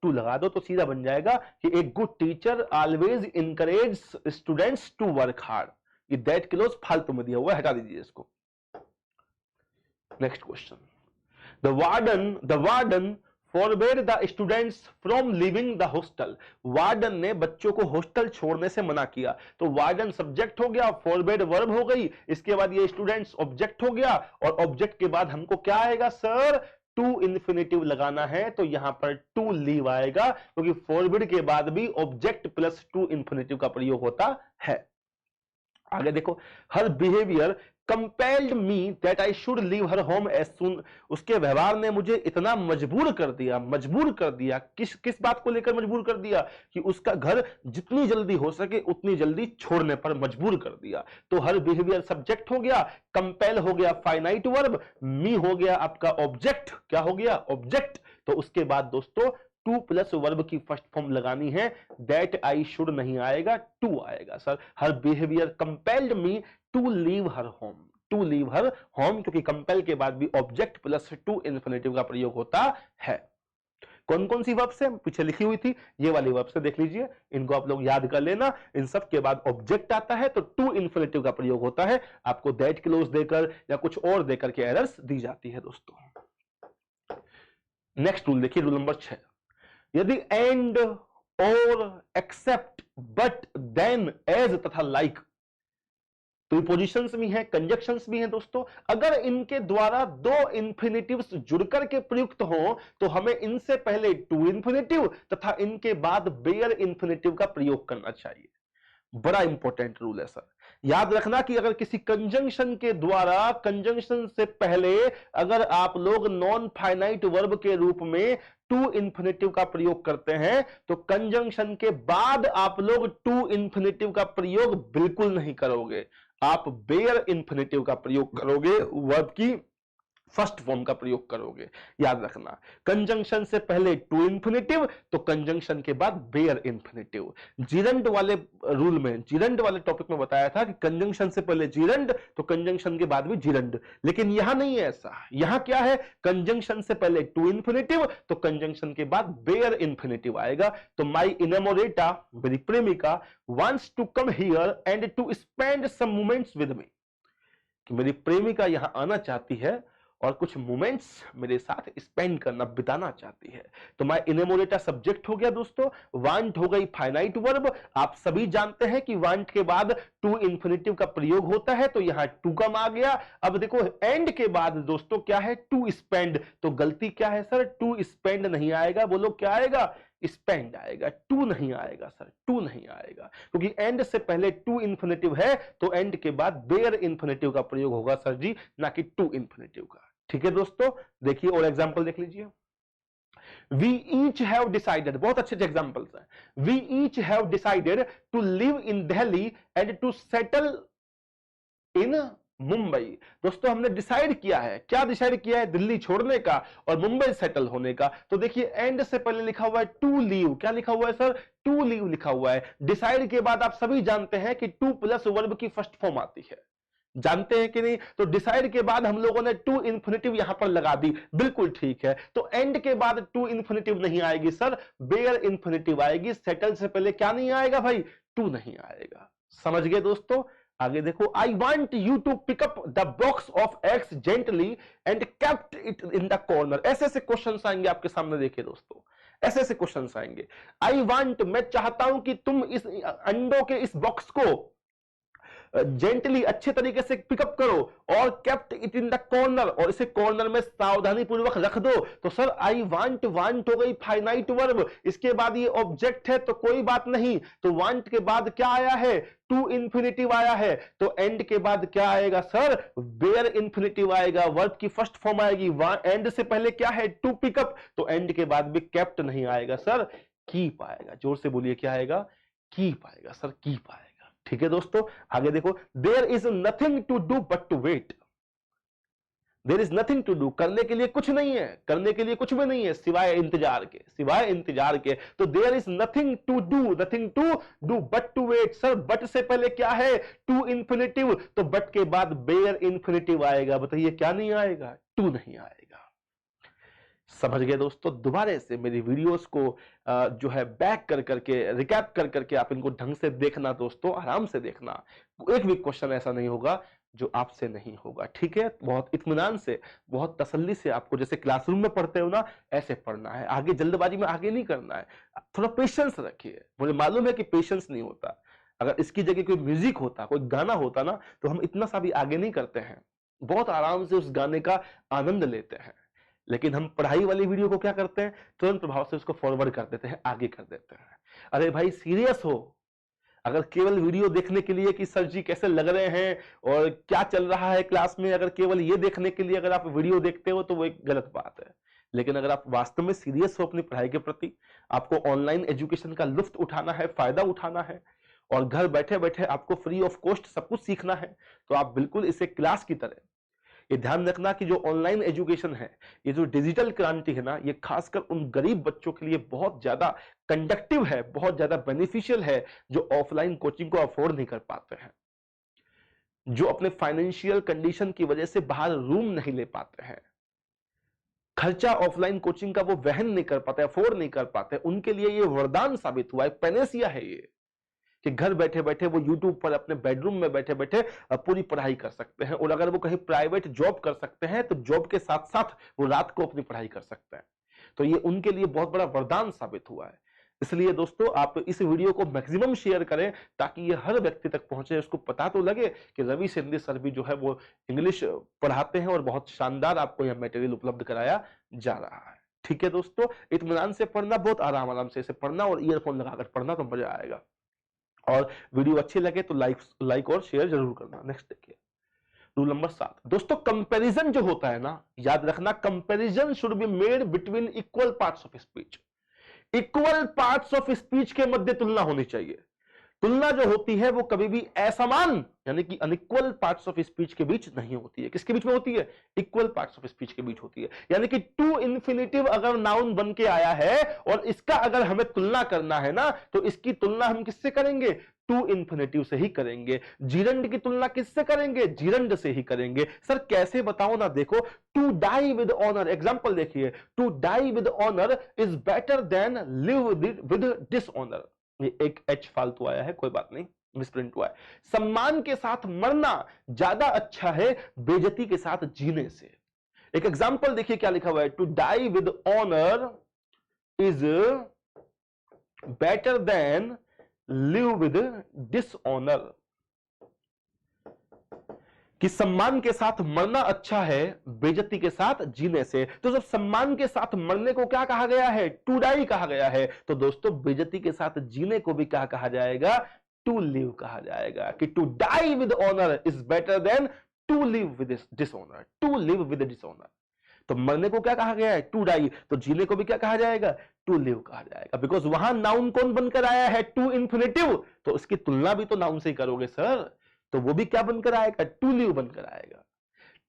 टू लगा दो। तो सीधा बन जाएगा कि एक good teacher always encourage students to work hard. ये दैट क्लोज फालतू में दिया हुआ है, हटा दीजिए इसको। Next question. The warden forbade the students from leaving the hostel. Warden ने बच्चों को हॉस्टल छोड़ने से मना किया। तो वार्डन सब्जेक्ट हो गया, forbade वर्ब हो गई, इसके बाद ये स्टूडेंट्स ऑब्जेक्ट हो गया, और ऑब्जेक्ट के बाद हमको क्या आएगा सर? टू इंफिनिटिव लगाना है, तो यहां पर टू लीव आएगा, क्योंकि forbid के बाद भी ऑब्जेक्ट प्लस टू इंफिनिटिव का प्रयोग होता है। आगे देखो, her behaviour compelled me that I should leave her home as soon. उसके व्यवहार ने मुझे इतना मजबूर कर दिया। किस बात को लेकर मजबूर कर दिया? कि उसका घर जितनी जल्दी हो सके उतनी जल्दी छोड़ने पर मजबूर कर दिया। तो हर बिहेवियर सब्जेक्ट हो गया, कंपेल हो गया फाइनाइट वर्ब, मी हो गया आपका ऑब्जेक्ट। क्या हो गया? ऑब्जेक्ट। तो उसके बाद दोस्तों टू प्लस वर्ब की फर्स्ट फॉर्म लगानी है, दैट आई शुड नहीं आएगा, टू आएगा sir. Her behaviour compelled me to leave her home, to leave her home, क्योंकि कंपेल के बाद भी ऑब्जेक्ट प्लस टू इंफिनिटिव का प्रयोग होता है। कौन कौन सी वर्ब से पीछे लिखी हुई थी? ये वाली वर्ब से देख लीजिए, इनको आप लोग याद कर लेना। इन सब के बाद ऑब्जेक्ट आता है तो टू इंफिनिटिव का प्रयोग होता है। आपको दैट क्लोज देकर या कुछ और देकर के एरर्स दी जाती है दोस्तों। नेक्स्ट रूल देखिए, रूल नंबर 6। यदि एंड, और, एक्सेप्ट, बट, देन, एज तथा लाइक, प्रीपोजिशंस भी हैं, कंजक्शंस भी हैं दोस्तों, अगर इनके द्वारा दो इंफिनिटिव्स जुड़कर के प्रयुक्त हो तो हमें इनसे पहले टू इंफिनिटिव तथा इनके बाद बेयर इंफिनिटिव का प्रयोग करना चाहिए। बड़ा इंपॉर्टेंट रूल है सर, याद रखना कि अगर किसी कंजंक्शन के द्वारा, कंजंक्शन से पहले अगर आप लोग नॉन फाइनाइट वर्ब के रूप में टू इंफिनिटिव का प्रयोग करते हैं तो कंजंक्शन के बाद आप लोग टू इंफिनिटिव का प्रयोग बिल्कुल नहीं करोगे, आप बेयर इंफिनिटिव का प्रयोग करोगे, वर्ब की फर्स्ट फॉर्म का प्रयोग करोगे। याद रखना, कंजंक्शन से पहले टू इंफिनिटिव तो कंजंक्शन के बाद बेयर इंफिनिटिव। जीरंड वाले रूल में, जीरंड वाले टॉपिक में बताया था कि कंजंक्शन से पहले जीरंड तो कंजंक्शन के बाद भी जीरंड, लेकिन यहां नहीं है ऐसा। यहां क्या है? कंजंक्शन से पहले टू इंफिनिटिव तो कंजंक्शन के बाद बेयर इंफिनिटिव आएगा। तो माई इनमोरेटा, मेरी प्रेमिका, wants to come here and to spend some moments with me, कि मेरी प्रेमिका यहां आना चाहती है और कुछ मोमेंट्स मेरे साथ स्पेंड करना, बिताना चाहती है। तो माय इनेमोरेटा सब्जेक्ट हो गया दोस्तों, वांट हो गई फाइनाइट वर्ब। आप सभी जानते हैं कि वांट के बाद टू इंफिनिटिव का प्रयोग होता है, तो यहां टू कम आ गया। अब देखो एंड के बाद दोस्तों क्या है? To spend. तो गलती क्या है सर? टू स्पेंड नहीं आएगा, बोलो क्या आएगा? स्पेंड आएगा, टू नहीं आएगा सर, टू नहीं आएगा, क्योंकि एंड से पहले टू इन्फिनेटिव है तो एंड के बाद बेयर इन्फिनेटिव का प्रयोग होगा सर जी, ना कि टू इन्फिनेटिव का। ठीक है दोस्तों, देखिए और एग्जांपल देख लीजिए। We each have decided, बहुत अच्छे एग्जांपल्स हैं। We each have decided to live in Delhi and to settle in Mumbai. दोस्तों हमने डिसाइड किया है, क्या डिसाइड किया है? दिल्ली छोड़ने का और मुंबई सेटल होने का। तो देखिए एंड से पहले लिखा हुआ है टू लीव, क्या लिखा हुआ है सर? टू लीव लिखा हुआ है। डिसाइड के बाद आप सभी जानते हैं कि टू प्लस वर्ब की फर्स्ट फॉर्म आती है, जानते हैं कि नहीं? तो डिसाइड के बाद हम लोगों ने टू इन्फिनेटिव यहां पर लगा दी, बिल्कुल ठीक है। तो एंड के बाद टू इन्फिनेटिव नहीं आएगी सर, बेयर इन्फिनेटिव आएगी। सेटल से पहले क्या नहीं आएगा भाई? टू नहीं आएगा। समझ गए दोस्तों? आगे देखो, I want you to pick up the box of eggs gently and kept it in the corner. ऐसे ऐसे क्वेश्चन आएंगे आपके सामने, देखिए दोस्तों ऐसे ऐसे क्वेश्चन आएंगे। आई वॉन्ट, मैं चाहता हूं कि तुम इस अंडों के इस बॉक्स को जेंटली अच्छे तरीके से पिकअप करो और kept it in the corner, और इसे कॉर्नर में सावधानी पूर्वक रख दो। तो सर आई वांट, वांट हो गई फाइनाइट वर्ब, इसके बाद ये ऑब्जेक्ट है तो कोई बात नहीं। तो वांट के बाद क्या आया है? टू इन्फिनेटिव आया है। तो एंड के बाद क्या आएगा सर? बेयर इन्फिनेटिव आएगा, वर्ब की फर्स्ट फॉर्म आएगी। एंड से पहले क्या है? To pick up. तो एंड के बाद भी केप्ट नहीं आएगा सर, कीप आएगा। जोर से बोलिए, क्या आएगा? कीप आएगा सर, कीप आएगा। ठीक है दोस्तों, आगे देखो, there is nothing to do but to wait. There is nothing to do, करने के लिए कुछ नहीं है, करने के लिए कुछ भी नहीं है सिवाय इंतजार के, सिवाय इंतजार के। तो there is nothing to do, nothing to do but to wait. Sir but से पहले क्या है? टू इन्फिनेटिव, तो बट के बाद बेयर इन्फिनेटिव आएगा। बताइए क्या नहीं आएगा? टू नहीं आएगा। समझ गए दोस्तों? दोबारा से मेरी वीडियोस को जो है बैक कर करके, रिकैप कर करके आप इनको ढंग से देखना दोस्तों, आराम से देखना। एक भी क्वेश्चन ऐसा नहीं होगा जो आपसे नहीं होगा, ठीक है? बहुत इत्मीनान से, बहुत तसल्ली से आपको जैसे क्लासरूम में पढ़ते हो ना, ऐसे पढ़ना है। आगे जल्दबाजी में आगे नहीं करना है, थोड़ा पेशेंस रखिए। मुझे मालूम है कि पेशेंस नहीं होता। अगर इसकी जगह कोई म्यूजिक होता, कोई गाना होता ना, तो हम इतना सा भी आगे नहीं करते हैं, बहुत आराम से उस गाने का आनंद लेते हैं। लेकिन हम पढ़ाई वाली वीडियो को क्या करते हैं? तुरंत प्रभाव से उसको फॉरवर्ड कर देते हैं, आगे कर देते हैं। अरे भाई सीरियस हो। अगर केवल वीडियो देखने के लिए कि सर जी कैसे लग रहे हैं और क्या चल रहा है क्लास में, अगर केवल ये देखने के लिए अगर आप वीडियो देखते हो तो वो एक गलत बात है। लेकिन अगर आप वास्तव में सीरियस हो अपनी पढ़ाई के प्रति, आपको ऑनलाइन एजुकेशन का लुत्फ उठाना है, फायदा उठाना है, और घर बैठे बैठे आपको फ्री ऑफ कॉस्ट सब कुछ सीखना है, तो आप बिल्कुल इसे क्लास की तरह, ये ध्यान रखना कि जो ऑनलाइन एजुकेशन है, ये जो डिजिटल क्रांति है ना, ये खासकर उन गरीब बच्चों के लिए बहुत ज्यादा कंडक्टिव है, बहुत ज्यादा बेनिफिशियल है, जो ऑफलाइन कोचिंग को अफोर्ड नहीं कर पाते हैं, जो अपने फाइनेंशियल कंडीशन की वजह से बाहर रूम नहीं ले पाते हैं, खर्चा ऑफलाइन कोचिंग का वो वहन नहीं कर पाते, अफोर्ड नहीं कर पाते। उनके लिए ये वरदान साबित हुआ है, पैनेसिया है ये, कि घर बैठे बैठे वो YouTube पर अपने बेडरूम में बैठे बैठे पूरी पढ़ाई कर सकते हैं। और अगर वो कहीं प्राइवेट जॉब कर सकते हैं तो जॉब के साथ साथ वो रात को अपनी पढ़ाई कर सकते हैं। तो ये उनके लिए बहुत बड़ा वरदान साबित हुआ है। इसलिए दोस्तों आप इस वीडियो को मैक्सिमम शेयर करें ताकि ये हर व्यक्ति तक पहुंचे, उसको पता तो लगे कि रवि सिंधी सर भी जो है वो इंग्लिश पढ़ाते हैं और बहुत शानदार आपको यह मटेरियल उपलब्ध कराया जा रहा है। ठीक है दोस्तों, इत्मीनान से पढ़ना, बहुत आराम आराम से इसे पढ़ना, और ईयरफोन लगाकर पढ़ना तो मजा आएगा। और वीडियो अच्छी लगे तो लाइक और शेयर जरूर करना। नेक्स्ट देखिए, रूल नंबर 7 दोस्तों, कंपैरिजन जो होता है ना, याद रखना, comparison should be made between equal parts of speech. Equal parts of speech के मध्य तुलना होनी चाहिए। तुलना जो होती है वो कभी भी असमान यानी कि अनइक्वल पार्ट्स ऑफ स्पीच के बीच नहीं होती है। किसके बीच में होती है? इक्वल पार्ट्स ऑफ स्पीच के बीच होती है। यानी कि टू इन्फिनिटिव अगर नाउन बन के आया है और इसका अगर हमें तुलना करना है ना, तो इसकी तुलना हम किससे करेंगे? टू इन्फिनिटिव से ही करेंगे। जीरंड की तुलना किससे करेंगे? जीरंड से ही करेंगे। सर कैसे बताओ ना, देखो, to die with honour, example देखिए, to die with honour is better than live with dishonour. ये एक एच फालतू आया है, कोई बात नहीं, मिसप्रिंट हुआ है। सम्मान के साथ मरना ज्यादा अच्छा है बेइज्जती के साथ जीने से। एक एग्जांपल देखिए क्या लिखा हुआ है, to die with honour is better than live with dishonour. कि सम्मान के साथ मरना अच्छा है बेइज्जती के साथ जीने से। तो जब सम्मान के साथ मरने को क्या कहा गया है? टू डाई कहा गया है। तो दोस्तों बेइज्जती के साथ जीने को भी क्या कहा जाएगा? टू लिव कहा जाएगा। कि to die with honour is better than to live with dishonour. To live with dishonour. तो मरने को क्या कहा गया है? To die. तो जीने को भी क्या कहा जाएगा? टू लिव कहा जाएगा। बिकॉज वहां नाउन कौन बनकर आया है? To infinitive. तो उसकी तुलना भी तो नाउन से ही करोगे सर, तो वो भी क्या बनकर आएगा? टू लिव बनकर आएगा।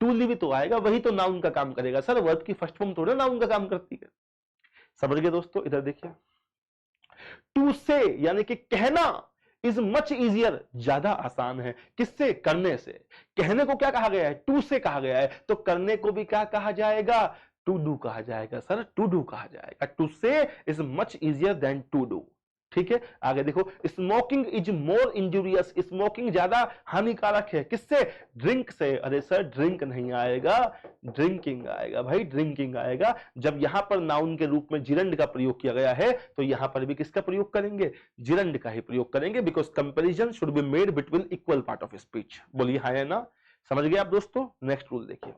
टू लिव तो आएगा, वही तो नाउन का काम करेगा सर। वर्ब की फर्स्ट फॉर्म थोड़ा नाउन का काम करती है। समझ गए दोस्तों? इधर देखिए, टू से यानी कि कहना इज मच इजियर, ज्यादा आसान है। किससे? करने से। कहने को क्या कहा गया है? टू से कहा गया है। तो करने को भी क्या कहा जाएगा? टू डू कहा जाएगा सर। टू डू कहा जाएगा। To say is much easier than to do. ठीक है, आगे देखो, smoking is more injurious. Smoking ज्यादा हानिकारक है। किससे? ड्रिंक से। अरे सर ड्रिंक नहीं आएगा, ड्रिंकिंग आएगा भाई, ड्रिंकिंग आएगा। जब यहां पर नाउन के रूप में जिरंड का प्रयोग किया गया है तो यहां पर भी किसका प्रयोग करेंगे? जिरंड का ही प्रयोग करेंगे। Because comparison should be made between equal part of speech. बोलिए हाँ या ना? समझ गए आप दोस्तों? नेक्स्ट रूल देखिए,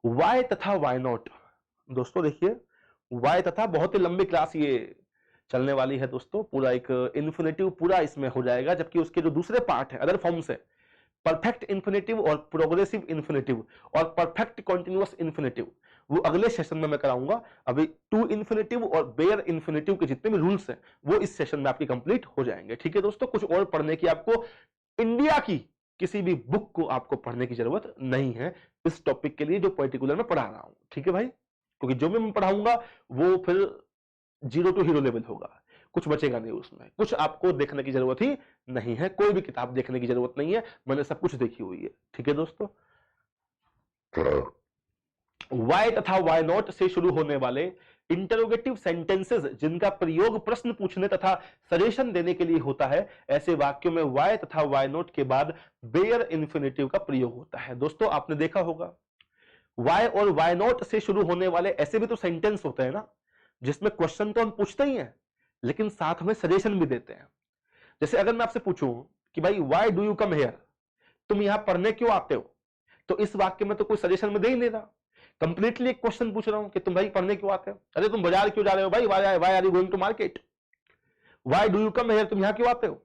वाई तथा वाई नॉट। दोस्तों देखिए, वाई तथा बहुत ही लंबी क्लास ये चलने वाली है दोस्तों। पूरा एक इन्फिनेटिव पूरा इसमें हो जाएगा, जबकि उसके जो दूसरे पार्ट है अदर फॉर्म्स है, परफेक्ट इन्फिनेटिव और प्रोग्रेसिव इन्फिनेटिव और परफेक्ट कॉन्टिन्यूअस इन्फिनेटिव, वो अगले सेशन में मैं कराऊंगा। अभी टू इन्फिनेटिव और बेयर इन्फिनेटिव के जितने भी रूल्स हैं वो इस सेशन में आपकी कंप्लीट हो जाएंगे। ठीक है दोस्तों, कुछ और पढ़ने की आपको इंडिया की किसी भी बुक को आपको पढ़ने की जरूरत नहीं है इस टॉपिक के लिए जो पर्टिकुलर मैं पढ़ा रहा हूं। ठीक है भाई, क्योंकि जो मैं पढ़ाऊंगा वो फिर 0 टू हीरो लेवल होगा, कुछ बचेगा नहीं उसमें। कुछ आपको देखने की जरूरत ही नहीं है, कोई भी किताब देखने की जरूरत नहीं है, मैंने सब कुछ देखी हुई है। ठीक है दोस्तों, वाई तथा वाई नॉट से शुरू होने वाले इंटरोगेटिव सेंटेंसेस जिनका प्रयोग प्रश्न पूछने तथा सजेशन देने के लिए होता है, ऐसे वाक्यों में वाई तथा वाई नॉट के बाद बेयर इन्फिनेटिव का प्रयोग होता है। दोस्तों आपने देखा होगा, वाई और वाई नॉट से शुरू होने वाले ऐसे भी तो सेंटेंस होते हैं ना, जिसमें क्वेश्चन तो हम पूछते ही हैं लेकिन साथ में सजेशन भी देते हैं। जैसे अगर मैं आपसे पूछूं कि भाई why do you come here, तुम यहां पढ़ने क्यों आते हो, तो इस वाक्य में तो कोई सजेशन में दे ही नहीं रहा, कंप्लीटली एक क्वेश्चन पूछ रहा हूं कि तुम भाई पढ़ने क्यों आते हो। अरे तुम बाजार क्यों जा रहे हो भाई, why are you going to market, why do you come here, तुम यहां क्यों आते हो,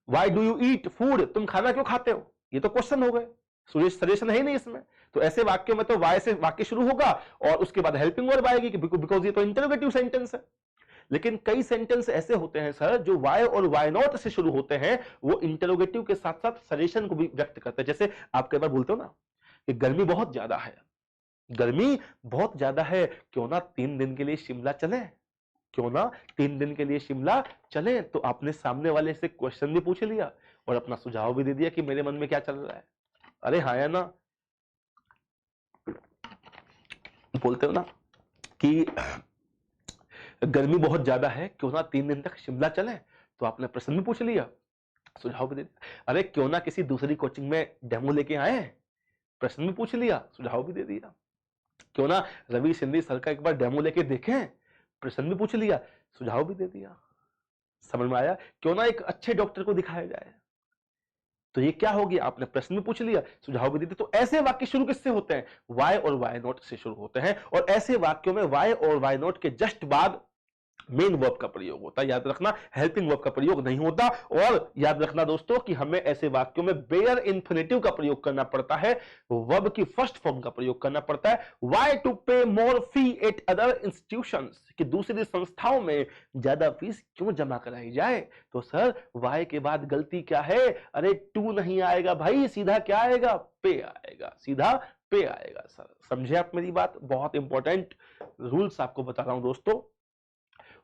why do you eat food, तुम खाना क्यों खाते हो। ये तो क्वेश्चन हो गए, सजेशन है ही नहीं इसमें। तो ऐसे वाक्यों में तो वाई से वाक्य शुरू होगा और उसके बाद हेल्पिंग वर्ब आएगी, बिकॉज ये तो इंटरोगेटिव सेंटेंस है। लेकिन कई सेंटेंस ऐसे होते हैं सर जो वाई और वाई नॉट से शुरू होते हैं, वो इंटरोगेटिव के साथ साथ सजेशन को भी व्यक्त करते हैं। जैसे आप कई बार बोलते हो ना कि गर्मी बहुत ज्यादा है, गर्मी बहुत ज्यादा है, क्यों ना 3 दिन के लिए शिमला चले, क्यों ना 3 दिन के लिए शिमला चले। तो आपने सामने वाले से क्वेश्चन भी पूछ लिया और अपना सुझाव भी दे दिया कि मेरे मन में क्या चल रहा है। अरे हाँ या ना, बोलते हो ना कि गर्मी बहुत ज्यादा है, क्यों ना 3 दिन तक शिमला चले, तो आपने प्रश्न भी पूछ लिया, सुझाव भी दे दिया। अरे क्यों ना किसी दूसरी कोचिंग में डेमो लेके आए, प्रश्न भी पूछ लिया, सुझाव भी दे दिया। क्यों ना रवि सिंधी सर का एक बार डेमो लेके देखें, प्रश्न भी पूछ लिया, सुझाव भी दे दिया। समझ में आया? क्यों ना एक अच्छे डॉक्टर को दिखाया जाए, तो ये क्या हो गया, आपने प्रश्न भी पूछ लिया, सुझाव भी दे दिया। तो ऐसे वाक्य शुरू किससे होते हैं? वाई और वाई नॉट से शुरू होते हैं, और ऐसे वाक्यों में वाई और वाई नॉट के जस्ट बाद मेन वर्ब का प्रयोग होता है। याद रखना, हेल्पिंग वर्ब का प्रयोग नहीं होता। और याद रखना दोस्तों कि हमें ऐसे वाक्यों में बेयर इन्फिनेटिव का प्रयोग करना पड़ता है, वर्ब की फर्स्ट फॉर्म का प्रयोग करना पड़ता है। व्हाई टू पे मोर फी एट अदर इंस्टीट्यूशंस, कि दूसरी संस्थाओं में ज्यादा फीस क्यों जमा कराई जाए। तो सर वाई के बाद गलती क्या है? अरे टू नहीं आएगा भाई, सीधा क्या आएगा? पे आएगा, सीधा पे आएगा। सर समझे आप मेरी बात? बहुत इंपॉर्टेंट रूल्स आपको बता रहा हूं दोस्तों।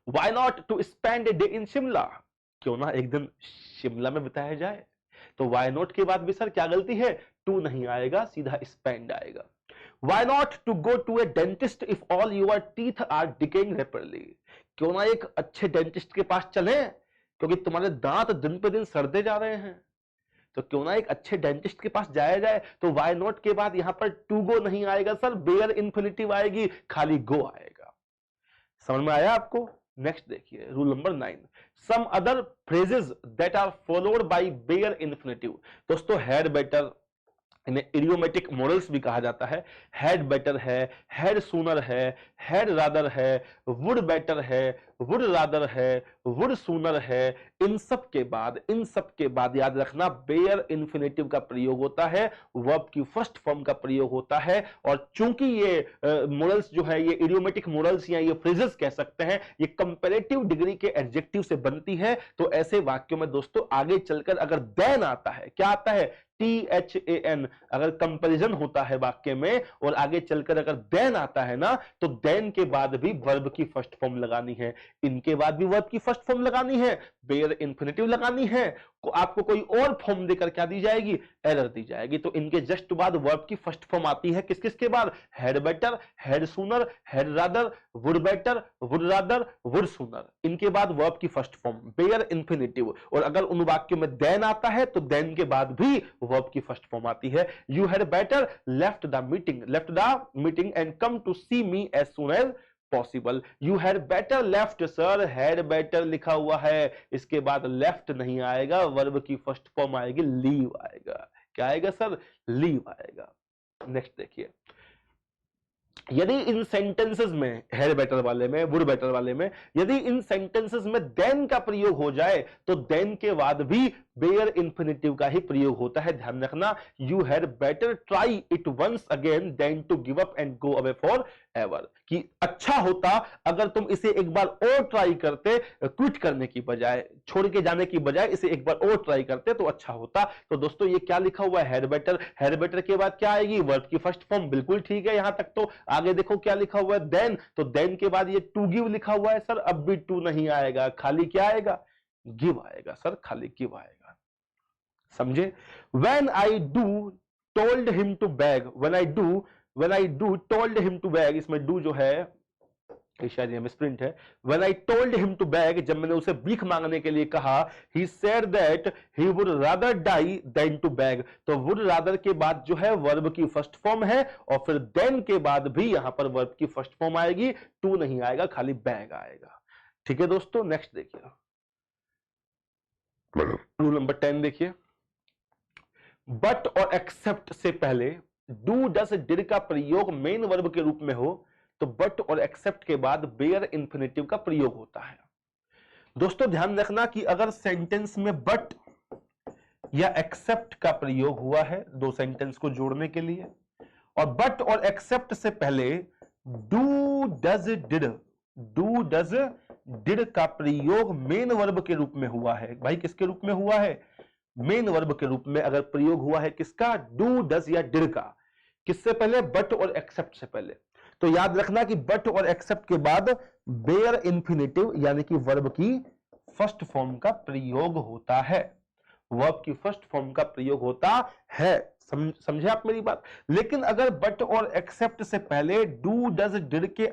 Why not to spend a day in Shimla, क्यों ना एक दिन शिमला में बिताया जाए। तो why not के बाद भी सर क्या गलती है? टू नहीं आएगा, सीधा spend आएगा। Why not to go to a dentist if all your teeth are decaying rapidly, क्यों ना एक अच्छे डेंटिस्ट के पास चलें क्योंकि तुम्हारे दांत दिन पे दिन सड़ते जा रहे हैं। तो क्यों ना एक अच्छे डेंटिस्ट के पास जाया जाए। तो why not के बाद यहां पर to go नहीं आएगा सर, बेयर इन्फिनिटिव आएगी, खाली go आएगा। समझ में आया आपको? नेक्स्ट देखिए rule number 9, some other phrases that are followed by bare infinitive. दोस्तों हैड बेटर, इन्हें इडियोमेटिक मॉडल्स भी कहा जाता है। हैड बेटर है, हैड सूनर है, हैड रादर है, वुड बेटर है, वुड रादर है, वुड सूनर है। इन सब के बाद याद रखना बेयर इन्फिनेटिव का प्रयोग होता है, वर्ब की फर्स्ट फॉर्म का प्रयोग होता है। और चूंकि ये मॉडल्स जो है, ये इडियोमेटिक मॉडल्स या ये फ्रेजेस कह सकते हैं, ये कंपैरेटिव डिग्री के एडजेक्टिव से बनती है। तो ऐसे वाक्यों में दोस्तों आगे चलकर अगर देन आता है, क्या आता है, THAN, अगर कंपैरिजन होता है वाक्य में और आगे चलकर अगर देन आता है ना, तो देन के बाद भी वर्ब की फर्स्ट फॉर्म लगानी है, इनके बाद भी वर्ब की फर्स्ट फॉर्म लगानी है, बेयर इन्फिनेटिव लगानी है। आपको कोई और फॉर्म देकर क्या दी जाएगी, एरर दी जाएगी। तो इनके जस्ट बाद वर्ब की फर्स्ट फॉर्म आती है किस किस के बाद, had better, had sooner, had rather, would better, would rather, would sooner. इनके बाद वर्ब की फर्स्ट फॉर्म बेयर इन्फिनेटिव। और अगर उन वाक्यों में देन आता है तो देन के बाद भी वर्ब की फर्स्ट फॉर्म आती है। You had better left the meeting and come to see me as soon as possible. You had better left sir, had better लिखा हुआ है, इसके बाद लेफ्ट नहीं आएगा, वर्ब की फर्स्ट फॉर्म आएगी, लीव आएगा। क्या आएगा सर, लीव आएगा। नेक्स्ट देखिए, यदि इन सेंटेंसेस में, हैड बेटर वाले में, वुड बेटर वाले में, यदि इन सेंटेंसेस में देन का प्रयोग हो जाए तो देन के बाद भी बेयर इन्फिनेटिव का ही प्रयोग होता है। ध्यान रखना, you had better try it once again than to give up and go away for ever. कि अच्छा होता अगर तुम इसे एक बार और ट्राई करते, क्विट करने की बजाय, छोड़ के जाने की बजाय इसे एक बार और ट्राई करते तो अच्छा होता। तो दोस्तों ये क्या लिखा हुआ है, हैड बेटर। हैड बेटर के बाद क्या आएगी, वर्ब की फर्स्ट फॉर्म, बिल्कुल ठीक है यहां तक। तो आगे देखो क्या लिखा हुआ है, देन। तो देन के बाद ये टू गिव लिखा हुआ है सर, अब भी टू नहीं आएगा, खाली क्या आएगा, गिव आएगा सर, खाली गिव आएगा। समझे। when I do told him to beg, when I do told him to beg, इसमें do जो है शायद ये मिसप्रिंट है। when I told him to beg, जब मैंने उसे भीख मांगने के लिए कहा, he said that he would rather die than to beg। तो would rather के बाद जो है वर्ब की फर्स्ट फॉर्म है, और फिर then के बाद भी यहां पर वर्ब की फर्स्ट फॉर्म आएगी, to नहीं आएगा, खाली beg आएगा। ठीक है दोस्तों, नेक्स्ट देखिए, रूल नंबर 10 देखिए, बट और एक्सेप्ट से पहले डू डस डिड का प्रयोग मेन वर्ब के रूप में हो तो बट और एक्सेप्ट के बाद बेयर इन्फिनेटिव का प्रयोग होता है। दोस्तों ध्यान रखना कि अगर सेंटेंस में बट या एक्सेप्ट का प्रयोग हुआ है दो सेंटेंस को जोड़ने के लिए, और बट और एक्सेप्ट से पहले डू डज डिड का प्रयोग मेन वर्ब के रूप में हुआ है। भाई किसके रूप में हुआ है, मेन वर्ब के रूप में अगर प्रयोग हुआ है किसका, डू डज या डिड का, किससे पहले, बट और एक्सेप्ट से पहले। तो याद रखना कि बट और एक्सेप्ट के बाद बेयर इन्फिनेटिव यानी कि वर्ब की फर्स्ट फॉर्म का प्रयोग होता है, वर्ब की फर्स्ट फॉर्म का प्रयोग होता है। समझे आप मेरी बात। लेकिन अगर बट और एक्सेप्ट से पहले डू डज डिड के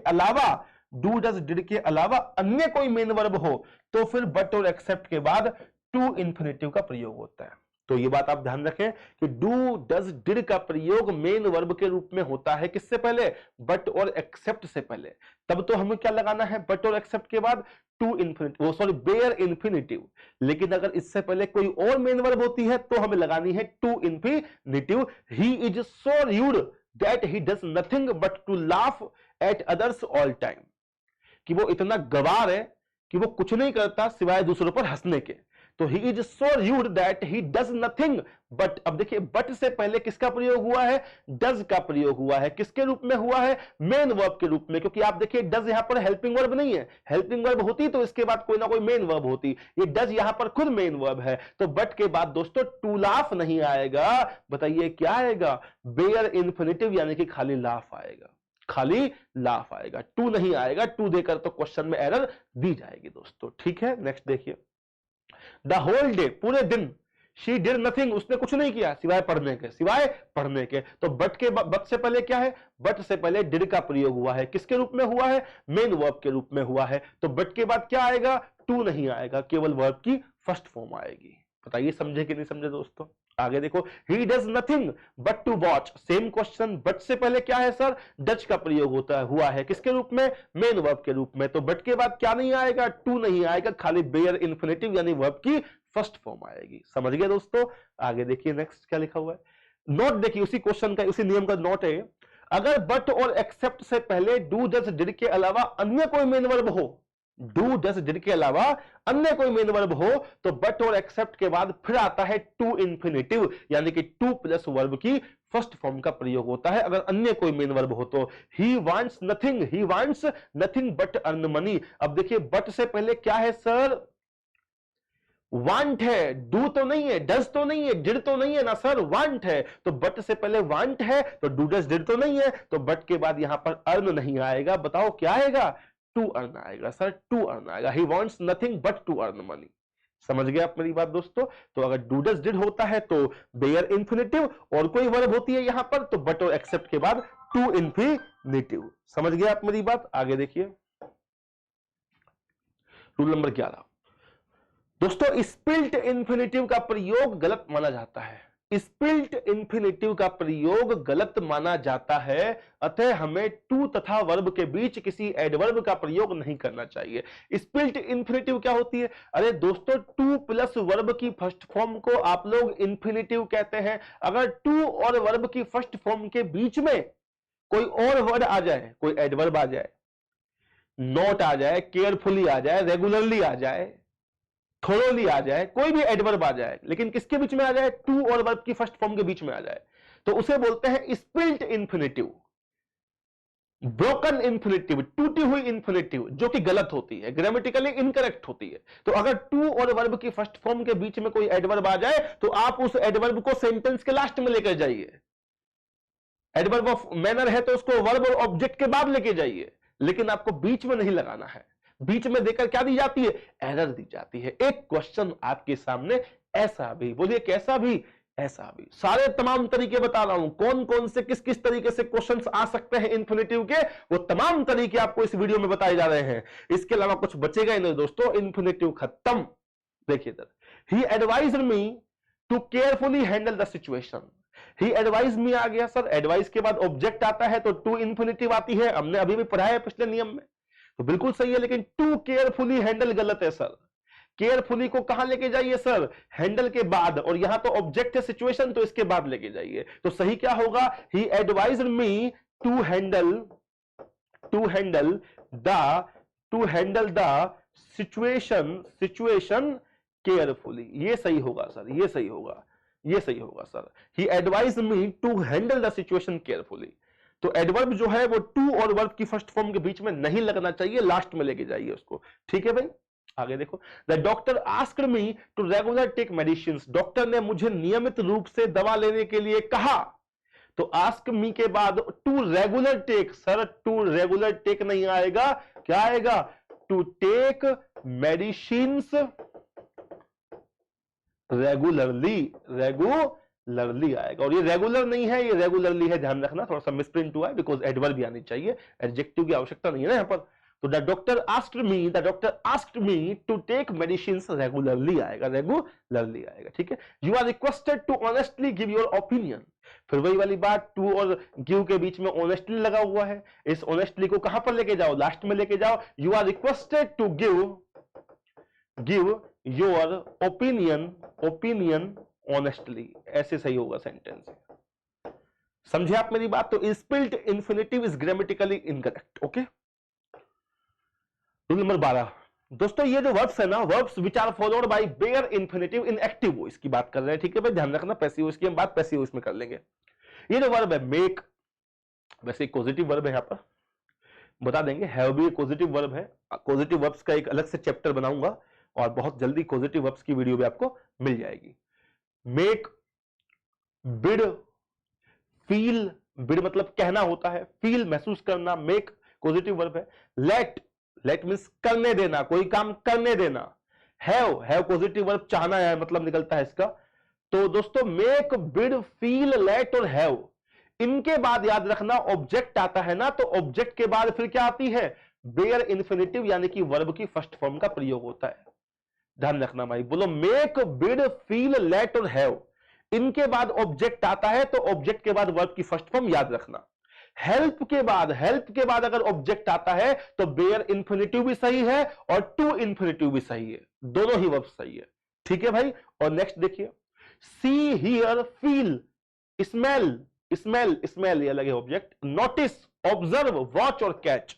अलावा अन्य कोई मेन वर्ब हो तो फिर बट और एक्सेप्ट के बाद टू इन्फिनेटिव का प्रयोग होता है। तो ये बात आप ध्यान रखें कि डू डज डिड का प्रयोग मेन वर्ब के रूप में होता है किससे पहले, बट और एक्सेप्ट से पहले। तब तो हमें क्या लगाना है, बट और एक्सेप्ट के बाद टू इन्फिनेटिव, बेयर इन्फिनेटिव। लेकिन अगर इससे पहले कोई और मेन वर्ब होती है तो हमें लगानी है to infinitive. He is so rude that he does nothing but to laugh at others all time. कि वो इतना गवार है कि वो कुछ नहीं करता सिवाय दूसरों पर हंसने के। तो he is so rude that he does nothing but, अब देखिए बट से पहले किसका प्रयोग हुआ है, डज का प्रयोग हुआ है। किसके रूप में हुआ है, मेन वर्ब के रूप में। क्योंकि आप देखिए डज यहां पर हेल्पिंग वर्ब नहीं है, हेल्पिंग वर्ब होती तो इसके बाद कोई ना कोई मेन वर्ब होती, ये डज यहां पर खुद मेन वर्ब है। तो बट के बाद दोस्तों टू लाफ नहीं आएगा, बताइए क्या आएगा, बेयर इन्फिनेटिव यानी कि खाली लाफ आएगा, खाली लाफ आएगा, टू नहीं आएगा। टू देकर तो क्वेश्चन में एरर दी जाएगी दोस्तों। ठीक है, नेक्स्ट देखिए, द होल डे, पूरे दिन, शी डिड नथिंग, उसने कुछ नहीं किया सिवाय पढ़ने के। तो बट से पहले क्या है, बट से पहले डिड का प्रयोग हुआ है, किसके रूप में हुआ है, मेन वर्ब के रूप में हुआ है। तो बट के बाद क्या आएगा, टू नहीं आएगा, केवल वर्ब की फर्स्ट फॉर्म आएगी। बताइए समझे कि नहीं समझे दोस्तों। आगे देखो, he does nothing but to watch, same question, but से पहले क्या है सर, डज का प्रयोग होता है, हुआ है किसके रूप में, मेन वर्ब के रूप में। तो बट के बाद क्या नहीं आएगा, टू नहीं आएगा, खाली बेयर इन्फिनेटिव यानी वर्ब की फर्स्ट फॉर्म आएगी। समझ गए दोस्तों। आगे देखिए नेक्स्ट क्या लिखा हुआ है, नोट देखिए उसी क्वेश्चन का उसी नियम का नोट है, अगर बट और एक्सेप्ट से पहले डू डज डिड के अलावा अन्य कोई मेन वर्ब हो, डू डज डिड के अलावा अन्य कोई मेन वर्ब हो तो बट और एक्सेप्ट के बाद फिर आता है टू इंफिनिटिव यानी कि टू प्लस वर्ब की फर्स्ट फॉर्म का प्रयोग होता है अगर अन्य कोई मेन वर्ब हो तो। ही wants nothing but earn money. अब देखिए बट से पहले क्या है सर, वांट है, डू तो नहीं है, डज तो नहीं है, डिड तो नहीं है ना सर, वांट है। तो बट से पहले वांट है तो डू डज डिड तो नहीं है, तो बट के बाद यहां पर अर्न नहीं आएगा। बताओ क्या आएगा, टू अर्न आएगा सर, टू अर्न आएगा। He wants nothing but to earn money. समझ गए आप मेरी बात दोस्तों। तो अगर डू डज डिड होता है तो बेयर इंफिनिटिव और कोई वर्ब होती है यहां पर तो बट और एक्सेप्ट के बाद टू इंफिनिटिव। समझ गए आप मेरी बात। आगे देखिए रूल नंबर 11 दोस्तों, स्पिल्ट इंफिनिटिव का प्रयोग गलत माना जाता है। स्पिल्ट इंफिनिटिव का प्रयोग गलत माना जाता है, अतः हमें टू तथा वर्ब के बीच किसी एडवर्ब का प्रयोग नहीं करना चाहिए। स्पिल्ट इंफिनिटिव क्या होती है, अरे दोस्तों टू प्लस वर्ब की फर्स्ट फॉर्म को आप लोग इंफिनिटिव कहते हैं। अगर टू और वर्ब की फर्स्ट फॉर्म के बीच में कोई और वर्ड आ जाए, कोई एडवर्ब आ जाए, नॉट आ जाए, केयरफुली आ जाए, रेगुलरली आ जाए, थोरोली आ जाए, कोई भी एडवर्ब आ जाए, लेकिन किसके बीच में आ जाए, टू और वर्ब की फर्स्ट फॉर्म के बीच में आ जाए, तो उसे बोलते हैं स्पिल्ट इंफिनिटिव, ब्रोकन इंफिनिटिव, टूटी हुई इंफिनिटिव, जो कि गलत होती है, ग्रामेटिकली इनकरेक्ट होती है। तो अगर टू और वर्ब की फर्स्ट फॉर्म के बीच में कोई एडवर्ब आ जाए तो आप उस एडवर्ब को सेंटेंस के लास्ट में लेकर जाइए। एडवर्ब ऑफ मैनर है तो उसको वर्ब और ऑब्जेक्ट के बाद लेके जाइए, लेकिन आपको बीच में नहीं लगाना है। बीच में देकर क्या दी जाती है, एरर दी जाती है। एक क्वेश्चन आपके सामने ऐसा भी, बोलिए कैसा भी, ऐसा भी, सारे तमाम तरीके बता रहा हूं, कौन कौन से किस किस तरीके से क्वेश्चंस आ सकते हैं इन्फिनिटिव के, वो तमाम तरीके आपको इस वीडियो में बताए जा रहे हैं। इसके अलावा कुछ बचेगा ही नहीं दोस्तों, इन्फिनिटिव खत्म। देखिए इधर, he advised me to carefully handle the situation. He advise me आ गया सर, एडवाइस के बाद ऑब्जेक्ट आता है तो टू इंफिनिटिव आती है, हमने अभी भी पढ़ा है पिछले नियम में, तो बिल्कुल सही है। लेकिन टू केयरफुली हैंडल गलत है सर। केयरफुली को कहां लेके जाइए सर, हैंडल के बाद, और यहां तो ऑब्जेक्ट है सिचुएशन तो इसके बाद लेके जाइए। तो सही क्या होगा, he advised me to handle the situation carefully. ये सही होगा सर, ये सही होगा, ये सही होगा sir. He advised me to handle the situation carefully. तो एडवर्ब जो है वो टू और वर्ब की फर्स्ट फॉर्म के बीच में नहीं लगना चाहिए, लास्ट में लेके जाइए उसको। ठीक है भाई। आगे देखो, the doctor asked me to regular take medicine. Doctor ने मुझे नियमित रूप से दवा लेने के लिए कहा। तो आस्क मी के बाद to regular take, sir to regular take नहीं आएगा, क्या आएगा, टू टेक मेडिसिन रेगुलरली आएगा। और ये रेगुलर नहीं है, ये रेगुलरली है, ध्यान रखना, थोड़ा सा मिसप्रिंट हुआ है, बिकॉज एडवर्ब भी आनी चाहिए, एडजेक्टिव की आवश्यकता नहीं है ना यहाँ पर। तो the doctor asked me to take medicines regularly आएगा, रेगुलरली आएगा। ठीक है। You are requested to honestly give your opinion. फिर वही वाली बात, टू और गिव के बीच में ऑनेस्टली लगा हुआ है, इस ऑनेस्टली को कहां पर लेके जाओ, लास्ट में लेके जाओ। You are requested to give your opinion honestly, ऐसे सही होगा सेंटेंस। समझे आप मेरी बात। तो split infinitive is grammatically incorrect. Okay. Rule number 12 दोस्तों, ये जो वर्ब्स है ना, verbs which are followed by bare infinitive in active voice की बात कर रहे हैं। ठीक है भाई, ध्यान रखना, पैसिव वॉइस की हम बात पैसिव वॉइस में कर लेंगे। ये जो वर्ब है मेक, वैसे पॉजिटिव वर्ब है, यहां पर बता देंगे, हैव भी पॉजिटिव वर्ब है। पॉजिटिव वर्ब्स का एक अलग से चैप्टर बनाऊंगा और बहुत जल्दी पॉजिटिव वर्ब्स की वीडियो भी आपको मिल जाएगी। मेक, बिड, फील, बिड मतलब कहना होता है, फील महसूस करना, मेक पॉजिटिव वर्ब है। लेट मींस करने देना, कोई काम करने देना। हैव पॉजिटिव वर्ब चाहना है मतलब निकलता है इसका। तो दोस्तों मेक, बिड, फील, लेट और हैव, इनके बाद याद रखना ऑब्जेक्ट आता है ना, तो ऑब्जेक्ट के बाद फिर क्या आती है, बेयर इंफिनिटिव यानी कि वर्ब की फर्स्ट फॉर्म का प्रयोग होता है। ध्यान रखना भाई, बोलो मेक, बिड, फील, लेट और हैव, इनके बाद ऑब्जेक्ट आता है तो ऑब्जेक्ट के बाद वर्ब की फर्स्ट फॉर्म याद रखना। हेल्प के बाद अगर ऑब्जेक्ट आता है तो बेयर इंफिनिटिव भी सही है और टू इंफिनिटिव भी सही है, दोनों ही वर्ब सही है। ठीक है भाई। और नेक्स्ट देखिए, see, hear, feel, smell, smell ये लगे ऑब्जेक्ट, नोटिस, ऑब्जर्व, वॉच और catch.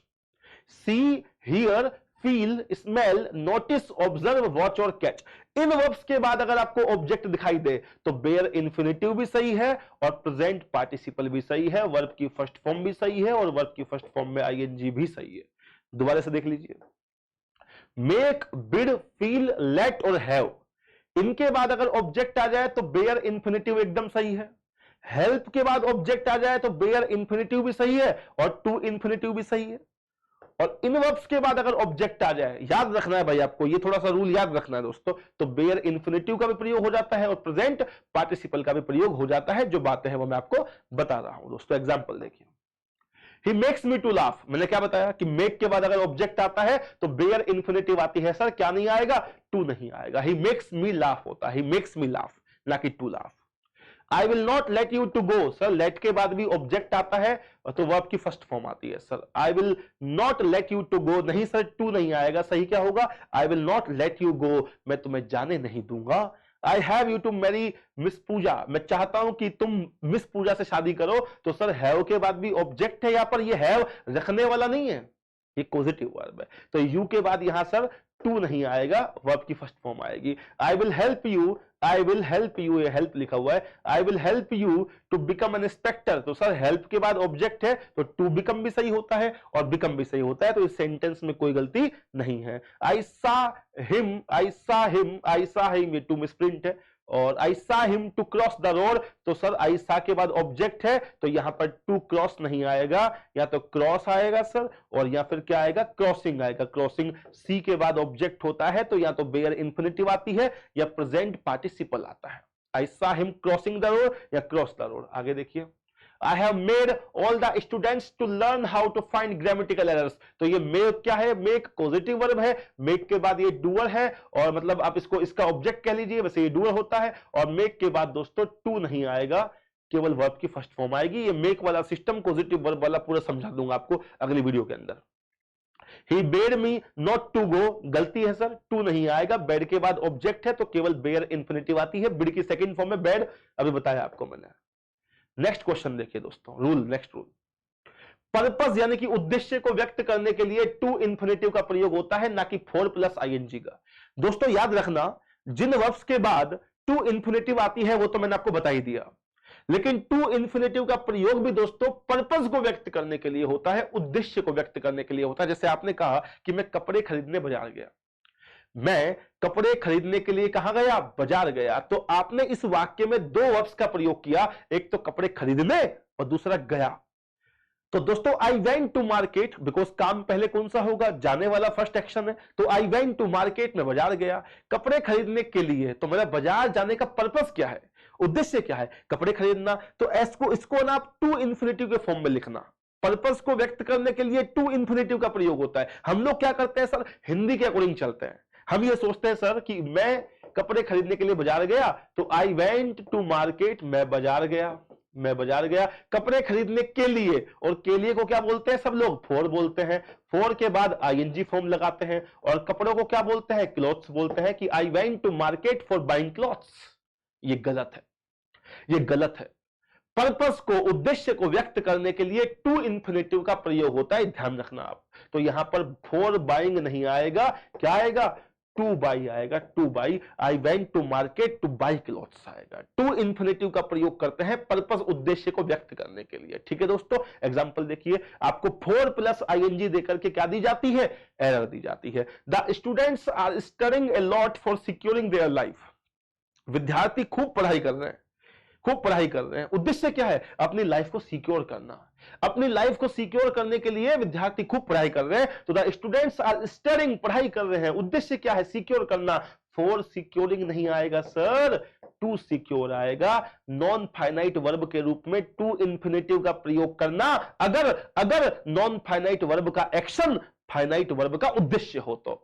See, hear, feel, smell, notice, observe, watch और कैच, इन वर्ब्स के बाद अगर आपको ऑब्जेक्ट दिखाई दे तो बेयर इंफिनिटिव भी सही है और प्रेजेंट पार्टिसिपल भी सही है, वर्ब की फर्स्ट फॉर्म भी सही है और वर्ब की फर्स्ट फॉर्म में आईएनजी भी सही है। दोबारा से देख लीजिए, मेक, बिड, फील, लेट और हैव, इनके बाद अगर ऑब्जेक्ट आ जाए तो बेयर इंफिनिटिव एकदम सही है। हेल्प के बाद ऑब्जेक्ट आ जाए तो बेयर इंफिनिटिव भी सही है और टू इंफिनिटिव भी सही है। और इन वर्ब्स के बाद अगर ऑब्जेक्ट आ जाए, याद रखना है भाई आपको, ये थोड़ा सा रूल याद रखना है दोस्तों, तो बेयर इंफिनिटिव का भी प्रयोग हो जाता है और प्रेजेंट पार्टिसिपल का भी प्रयोग हो जाता है। जो बातें हैं वो मैं आपको बता रहा हूं दोस्तों। एग्जांपल देखिए, he makes me to laugh, मैंने क्या बताया कि मेक के बाद अगर ऑब्जेक्ट आता है तो बेयर इंफिनिटिव आती है। सर क्या नहीं आएगा? टू नहीं आएगा। ही मेक्स मी लाफ होता है, ही मेक्स मी लाफ, ना कि to laugh. I will not let you to go, sir let के बाद भी ऑब्जेक्ट आता है तो वर्ब की फर्स्ट फॉर्म आती है। Sir I will not let you to go, नहीं सर टू नहीं आएगा, सही क्या होगा? I will not let you go, मैं तुम्हें जाने नहीं दूंगा। I have you to marry miss Puja, मैं चाहता हूं कि तुम मिस पूजा से शादी करो, तो सर हैव के बाद भी ऑब्जेक्ट है, यहां पर ये हैव रखने वाला नहीं है, ये पॉजिटिव वर्ब है, तो यू के बाद यहां सर टू नहीं आएगा, वर्ब की फर्स्ट फॉर्म आएगी। I will help you, I will help you, ये हेल्प लिखा हुआ है, I will help you to become an inspector, तो सर हेल्प के बाद ऑब्जेक्ट है तो टू बिकम भी सही होता है और बिकम भी सही होता है, तो इस सेंटेंस में कोई गलती नहीं है। I saw him, I saw him, I saw him, ये टू मिसप्रिंट है। और I saw him to cross the road, तो सर आई सा के बाद ऑब्जेक्ट है तो यहां पर टू क्रॉस नहीं आएगा, या तो क्रॉस आएगा सर और या फिर क्या आएगा? क्रॉसिंग आएगा। क्रॉसिंग सी के बाद ऑब्जेक्ट होता है तो या तो बेयर इंफिनिटिव आती है या प्रेजेंट पार्टिसिपल आता है। I saw him crossing the road या क्रॉस द रोड। आगे देखिए, I have made all the students to learn how to find grammatical errors, तो ये make क्या है? make पॉजिटिव वर्ब है, make के बाद ये डूअर है और मतलब आप इसको इसका ऑब्जेक्ट कह लीजिए, वैसे ये डूअर होता है। और make के बाद दोस्तों टू नहीं आएगा, केवल वर्ब की फर्स्ट फॉर्म आएगी। ये make वाला सिस्टम पॉजिटिव वर्ब वाला पूरा समझा दूंगा आपको अगली वीडियो के अंदर। He bade me not to go, गलती है सर, टू नहीं आएगा, बेड के बाद ऑब्जेक्ट है तो केवल बेयर इंफिनिटिव आती है, बिड की सेकंड फॉर्म में बेड, अभी बताया आपको मैंने। नेक्स्ट क्वेश्चन देखिए दोस्तों, रूल, नेक्स्ट रूल, पर्पस यानी कि उद्देश्य को व्यक्त करने के लिए टू इंफिनिटिव का प्रयोग होता है, ना कि फोर प्लस आईएनजी का। दोस्तों याद रखना, जिन वर्ब्स के बाद टू इंफिनिटिव आती है वो तो मैंने आपको बता ही दिया, लेकिन टू इंफिनिटिव का प्रयोग भी दोस्तों पर्पस को व्यक्त करने के लिए होता है, उद्देश्य को व्यक्त करने के लिए होता है। जैसे आपने कहा कि मैं कपड़े खरीदने बाजार गया, मैं कपड़े खरीदने के लिए कहां गया? बाजार गया, तो आपने इस वाक्य में दो वर्ब्स का प्रयोग किया, एक तो कपड़े खरीदने और दूसरा गया। तो दोस्तों I went to market, because काम पहले कौन सा होगा? जाने वाला फर्स्ट एक्शन है, तो आई वेंट टू मार्केट, में बाजार गया कपड़े खरीदने के लिए, तो मेरा बाजार जाने का पर्पस क्या है? उद्देश्य क्या है? कपड़े खरीदना। तो इसको ना आप टू इंफिनिटिव के फॉर्म में लिखना, पर्पस को व्यक्त करने के लिए टू इंफिनिटिव का प्रयोग होता है। हम लोग क्या करते हैं सर? हिंदी के अकॉर्डिंग चलते हैं। हम ये सोचते हैं सर कि मैं कपड़े खरीदने के लिए बाजार गया, तो आई वेंट टू मार्केट, मैं बाजार गया, मैं बाजार गया कपड़े खरीदने के लिए, और के लिए को क्या बोलते हैं सब लोग? फॉर बोलते हैं। फॉर के बाद आईएनजी फॉर्म लगाते हैं, और कपड़ों को क्या बोलते हैं? क्लॉथ्स बोलते हैं, कि I went to market for buying clothes. ये गलत है, ये गलत है। पर्पस को, उद्देश्य को व्यक्त करने के लिए टू इंफिनिटिव का प्रयोग होता है, ध्यान रखना आप। तो यहां पर फॉर बाइंग नहीं आएगा, क्या आएगा? टू बाई आएगा, to buy. I went to market to buy clothes आएगा। टू इंफिनिटिव का प्रयोग करते हैं पर्पस, उद्देश्य को व्यक्त करने के लिए। ठीक है दोस्तों, एग्जांपल देखिए, आपको फोर प्लस आईएनजी देकर के क्या दी जाती है? एरर दी जाती है। The students are studying a lot for securing their life, विद्यार्थी खूब पढ़ाई कर रहे हैं, खूब पढ़ाई कर रहे हैं। उद्देश्य क्या है? अपनी लाइफ को सिक्योर करना। अपनी लाइफ को सिक्योर करने के लिए विद्यार्थी खूब पढ़ाई कर रहे हैं, तो द स्टूडेंट्स आर स्टडिंग, पढ़ाई कर रहे हैं। उद्देश्य क्या है? सिक्योर करना। फॉर सिक्योरिंग नहीं आएगा सर, टू सिक्योर आएगा। नॉन फाइनाइट वर्ब के रूप में टू इंफिनिटिव का प्रयोग करना, अगर नॉन फाइनाइट वर्ब का एक्शन फाइनाइट वर्ब का उद्देश्य हो तो।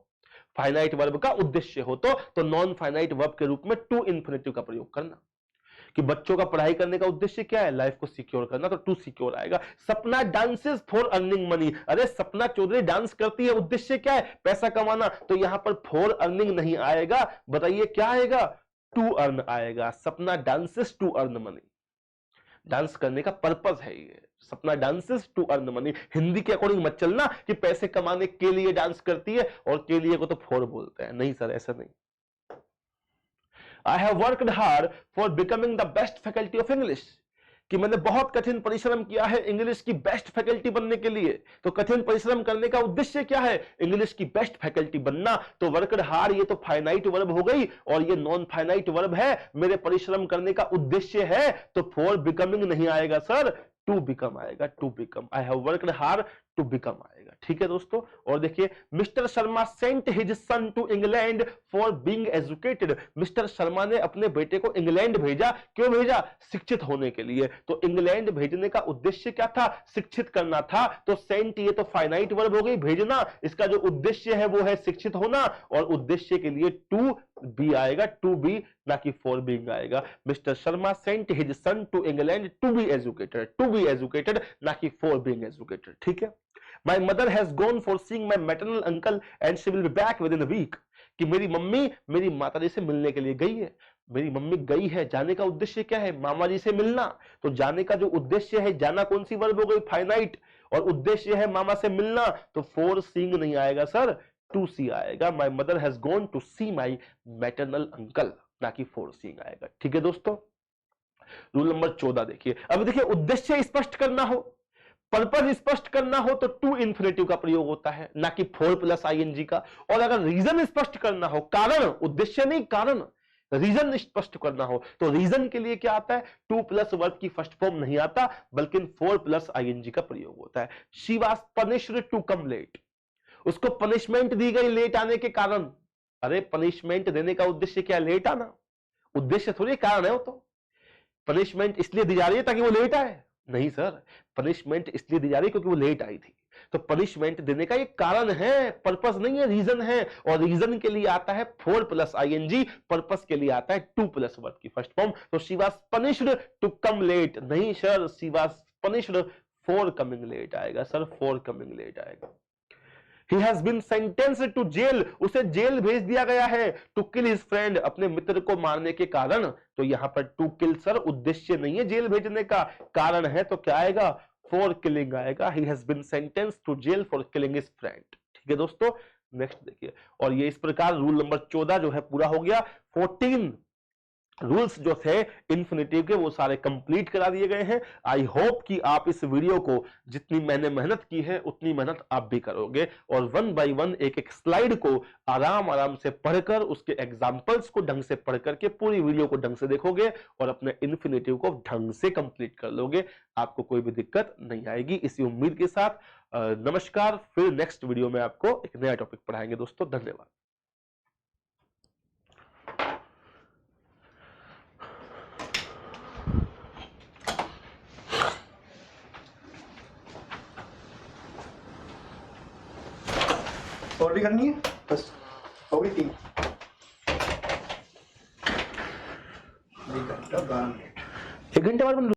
फाइनाइट वर्ब का उद्देश्य हो तो नॉन फाइनाइट वर्ब के रूप में टू इंफिनिटिव का प्रयोग करना। कि बच्चों का पढ़ाई करने का उद्देश्य क्या है, लाइफ को सिक्योर करना, तो टू सिक्योर आएगा। Sapna dances for earning money, अरे सपना चौधरी डांस करती है, उद्देश्य क्या है, पैसा कमाना, तो यहां पर फॉर अर्निंग नहीं आएगा, बताइए क्या आएगा, टू अर्न आएगा। Sapna dances to earn money, डांस करने का पर्पस है ये, Sapna dances to earn money. Hindi के अकॉर्डिंग मत चलना कि पैसे कमाने के लिए डांस करती है और के लिए को तो फॉर बोलते हैं, नहीं सर ऐसा नहीं। I have worked hard for becoming the best faculty of English, कि मैंने बहुत कठिन परिश्रम किया है इंग्लिश की बेस्ट फैकल्टी बनने के लिए। तो कठिन परिश्रम करने का उद्देश्य क्या है, इंग्लिश की बेस्ट फैकल्टी बनना। तो वर्कड हार्ड ये तो फाइनाइट वर्ब हो गई और ये नॉन फाइनाइट वर्ब है, मेरे परिश्रम करने का उद्देश्य है, तो फॉर बिकमिंग नहीं आएगा सर, टू बिकम आएगा, to become. I have worked hard to become आएगा, ठीक है दोस्तों। और देखिए, mister Sharma sent his son to England for being educated, mister Sharma ने अपने बेटे को इंग्लैंड भेजा, क्यों भेजा, शिक्षित होने के लिए। तो इंग्लैंड भेजने का उद्देश्य क्या था, शिक्षित करना था। तो सेंट ये तो फाइनाइट वर्ब हो गई, भेजना, इसका जो उद्देश्य है वो है शिक्षित होना, और उद्देश्य के लिए टू बी आएगा, टू बी, ना कि फॉर बीइंग आएगा। Mister Sharma sent his son to England to be educated, to be educated, ना कि फॉर बीइंग एजुकेटेड, ठीक है। My mother has gone for seeing my maternal uncle and she will be back within a week, कि मेरी मम्मी मेरी माताजी से मिलने के लिए गई है। मेरी मम्मी गई है, जाने का उद्देश्य क्या है, मामा जी से मिलना। तो जाने का जो उद्देश्य है, जाना कौन सी वर्ब हो गई, फाइनाइट, और उद्देश्य है मामा से मिलना, तो फॉर सीइंग नहीं आएगा सर, टू सी आएगा। My mother has gone to see my maternal uncle, ना कि फॉर सीइंग आएगा, ठीक है दोस्तों। रूल नंबर 14 देखिए। अब देखिए, उद्देश्य स्पष्ट करना हो, पर्पस स्पष्ट करना हो तो टू इंफिनिटिव का प्रयोग होता है, ना कि फोर प्लस आईएनजी का। और अगर रीजन स्पष्ट करना हो, कारण, उद्देश्य नहीं कारण, रीजन स्पष्ट करना हो तो रीजन के लिए क्या आता है, टू प्लस वर्ब की फर्स्ट फॉर्म नहीं आता, बल्कि फोर प्लस आईएनजी का प्रयोग होता है। She was punished to come late, उसको पनिशमेंट दी गई लेट आने के कारण। अरे पनिशमेंट देने का उद्देश्य क्या, लेट आना, उद्देश्य थोड़ी कारण है वो तो। पनिशमेंट इसलिए दी जा रही है ताकि वो लेट आए, नहीं सर, पनिशमेंट इसलिए दी जा रही है क्योंकि वो लेट आई थी। तो पनिशमेंट देने का एक कारण है, पर्पस नहीं है, रीजन है। और रीजन के लिए आता है फोर प्लस आईएनजी, पर्पस के लिए आता है टू प्लस वर्ब की फर्स्ट फॉर्म। तो she was punished to come late, नहीं sir, she was punished for coming late आएगा सर, फॉर कमिंग लेट आएगा। He has been sentenced to jail, उसे जेल भेज दिया गया है, टू किल हिज फ्रेंड, अपने मित्र को मारने के कारण। तो यहां पर टू किल सर उद्देश्य नहीं है जेल भेजने का, कारण है, तो क्या आएगा, फॉर किलिंग आएगा। He has been sentenced to jail for killing his friend, ठीक है दोस्तों। नेक्स्ट देखिए, और ये इस प्रकार रूल नंबर 14 जो है पूरा हो गया। 14 रूल्स जो थे इन्फिनिटिव के वो सारे कंप्लीट करा दिए गए हैं। आई होप कि आप इस वीडियो को जितनी मैंने मेहनत की है उतनी मेहनत आप भी करोगे, और वन बाय वन एक एक स्लाइड को आराम आराम से पढ़कर, उसके एग्जांपल्स को ढंग से पढ़ करके पूरी वीडियो को ढंग से देखोगे और अपने इन्फिनिटिव को ढंग से कंप्लीट कर लोगे, आपको कोई भी दिक्कत नहीं आएगी। इसी उम्मीद के साथ नमस्कार, फिर नेक्स्ट वीडियो में आपको एक नया टॉपिक पढ़ाएंगे दोस्तों, धन्यवाद। और भी करनी है, बस हो गई 3 घंटा 12 मिनट, 1 घंटे बाद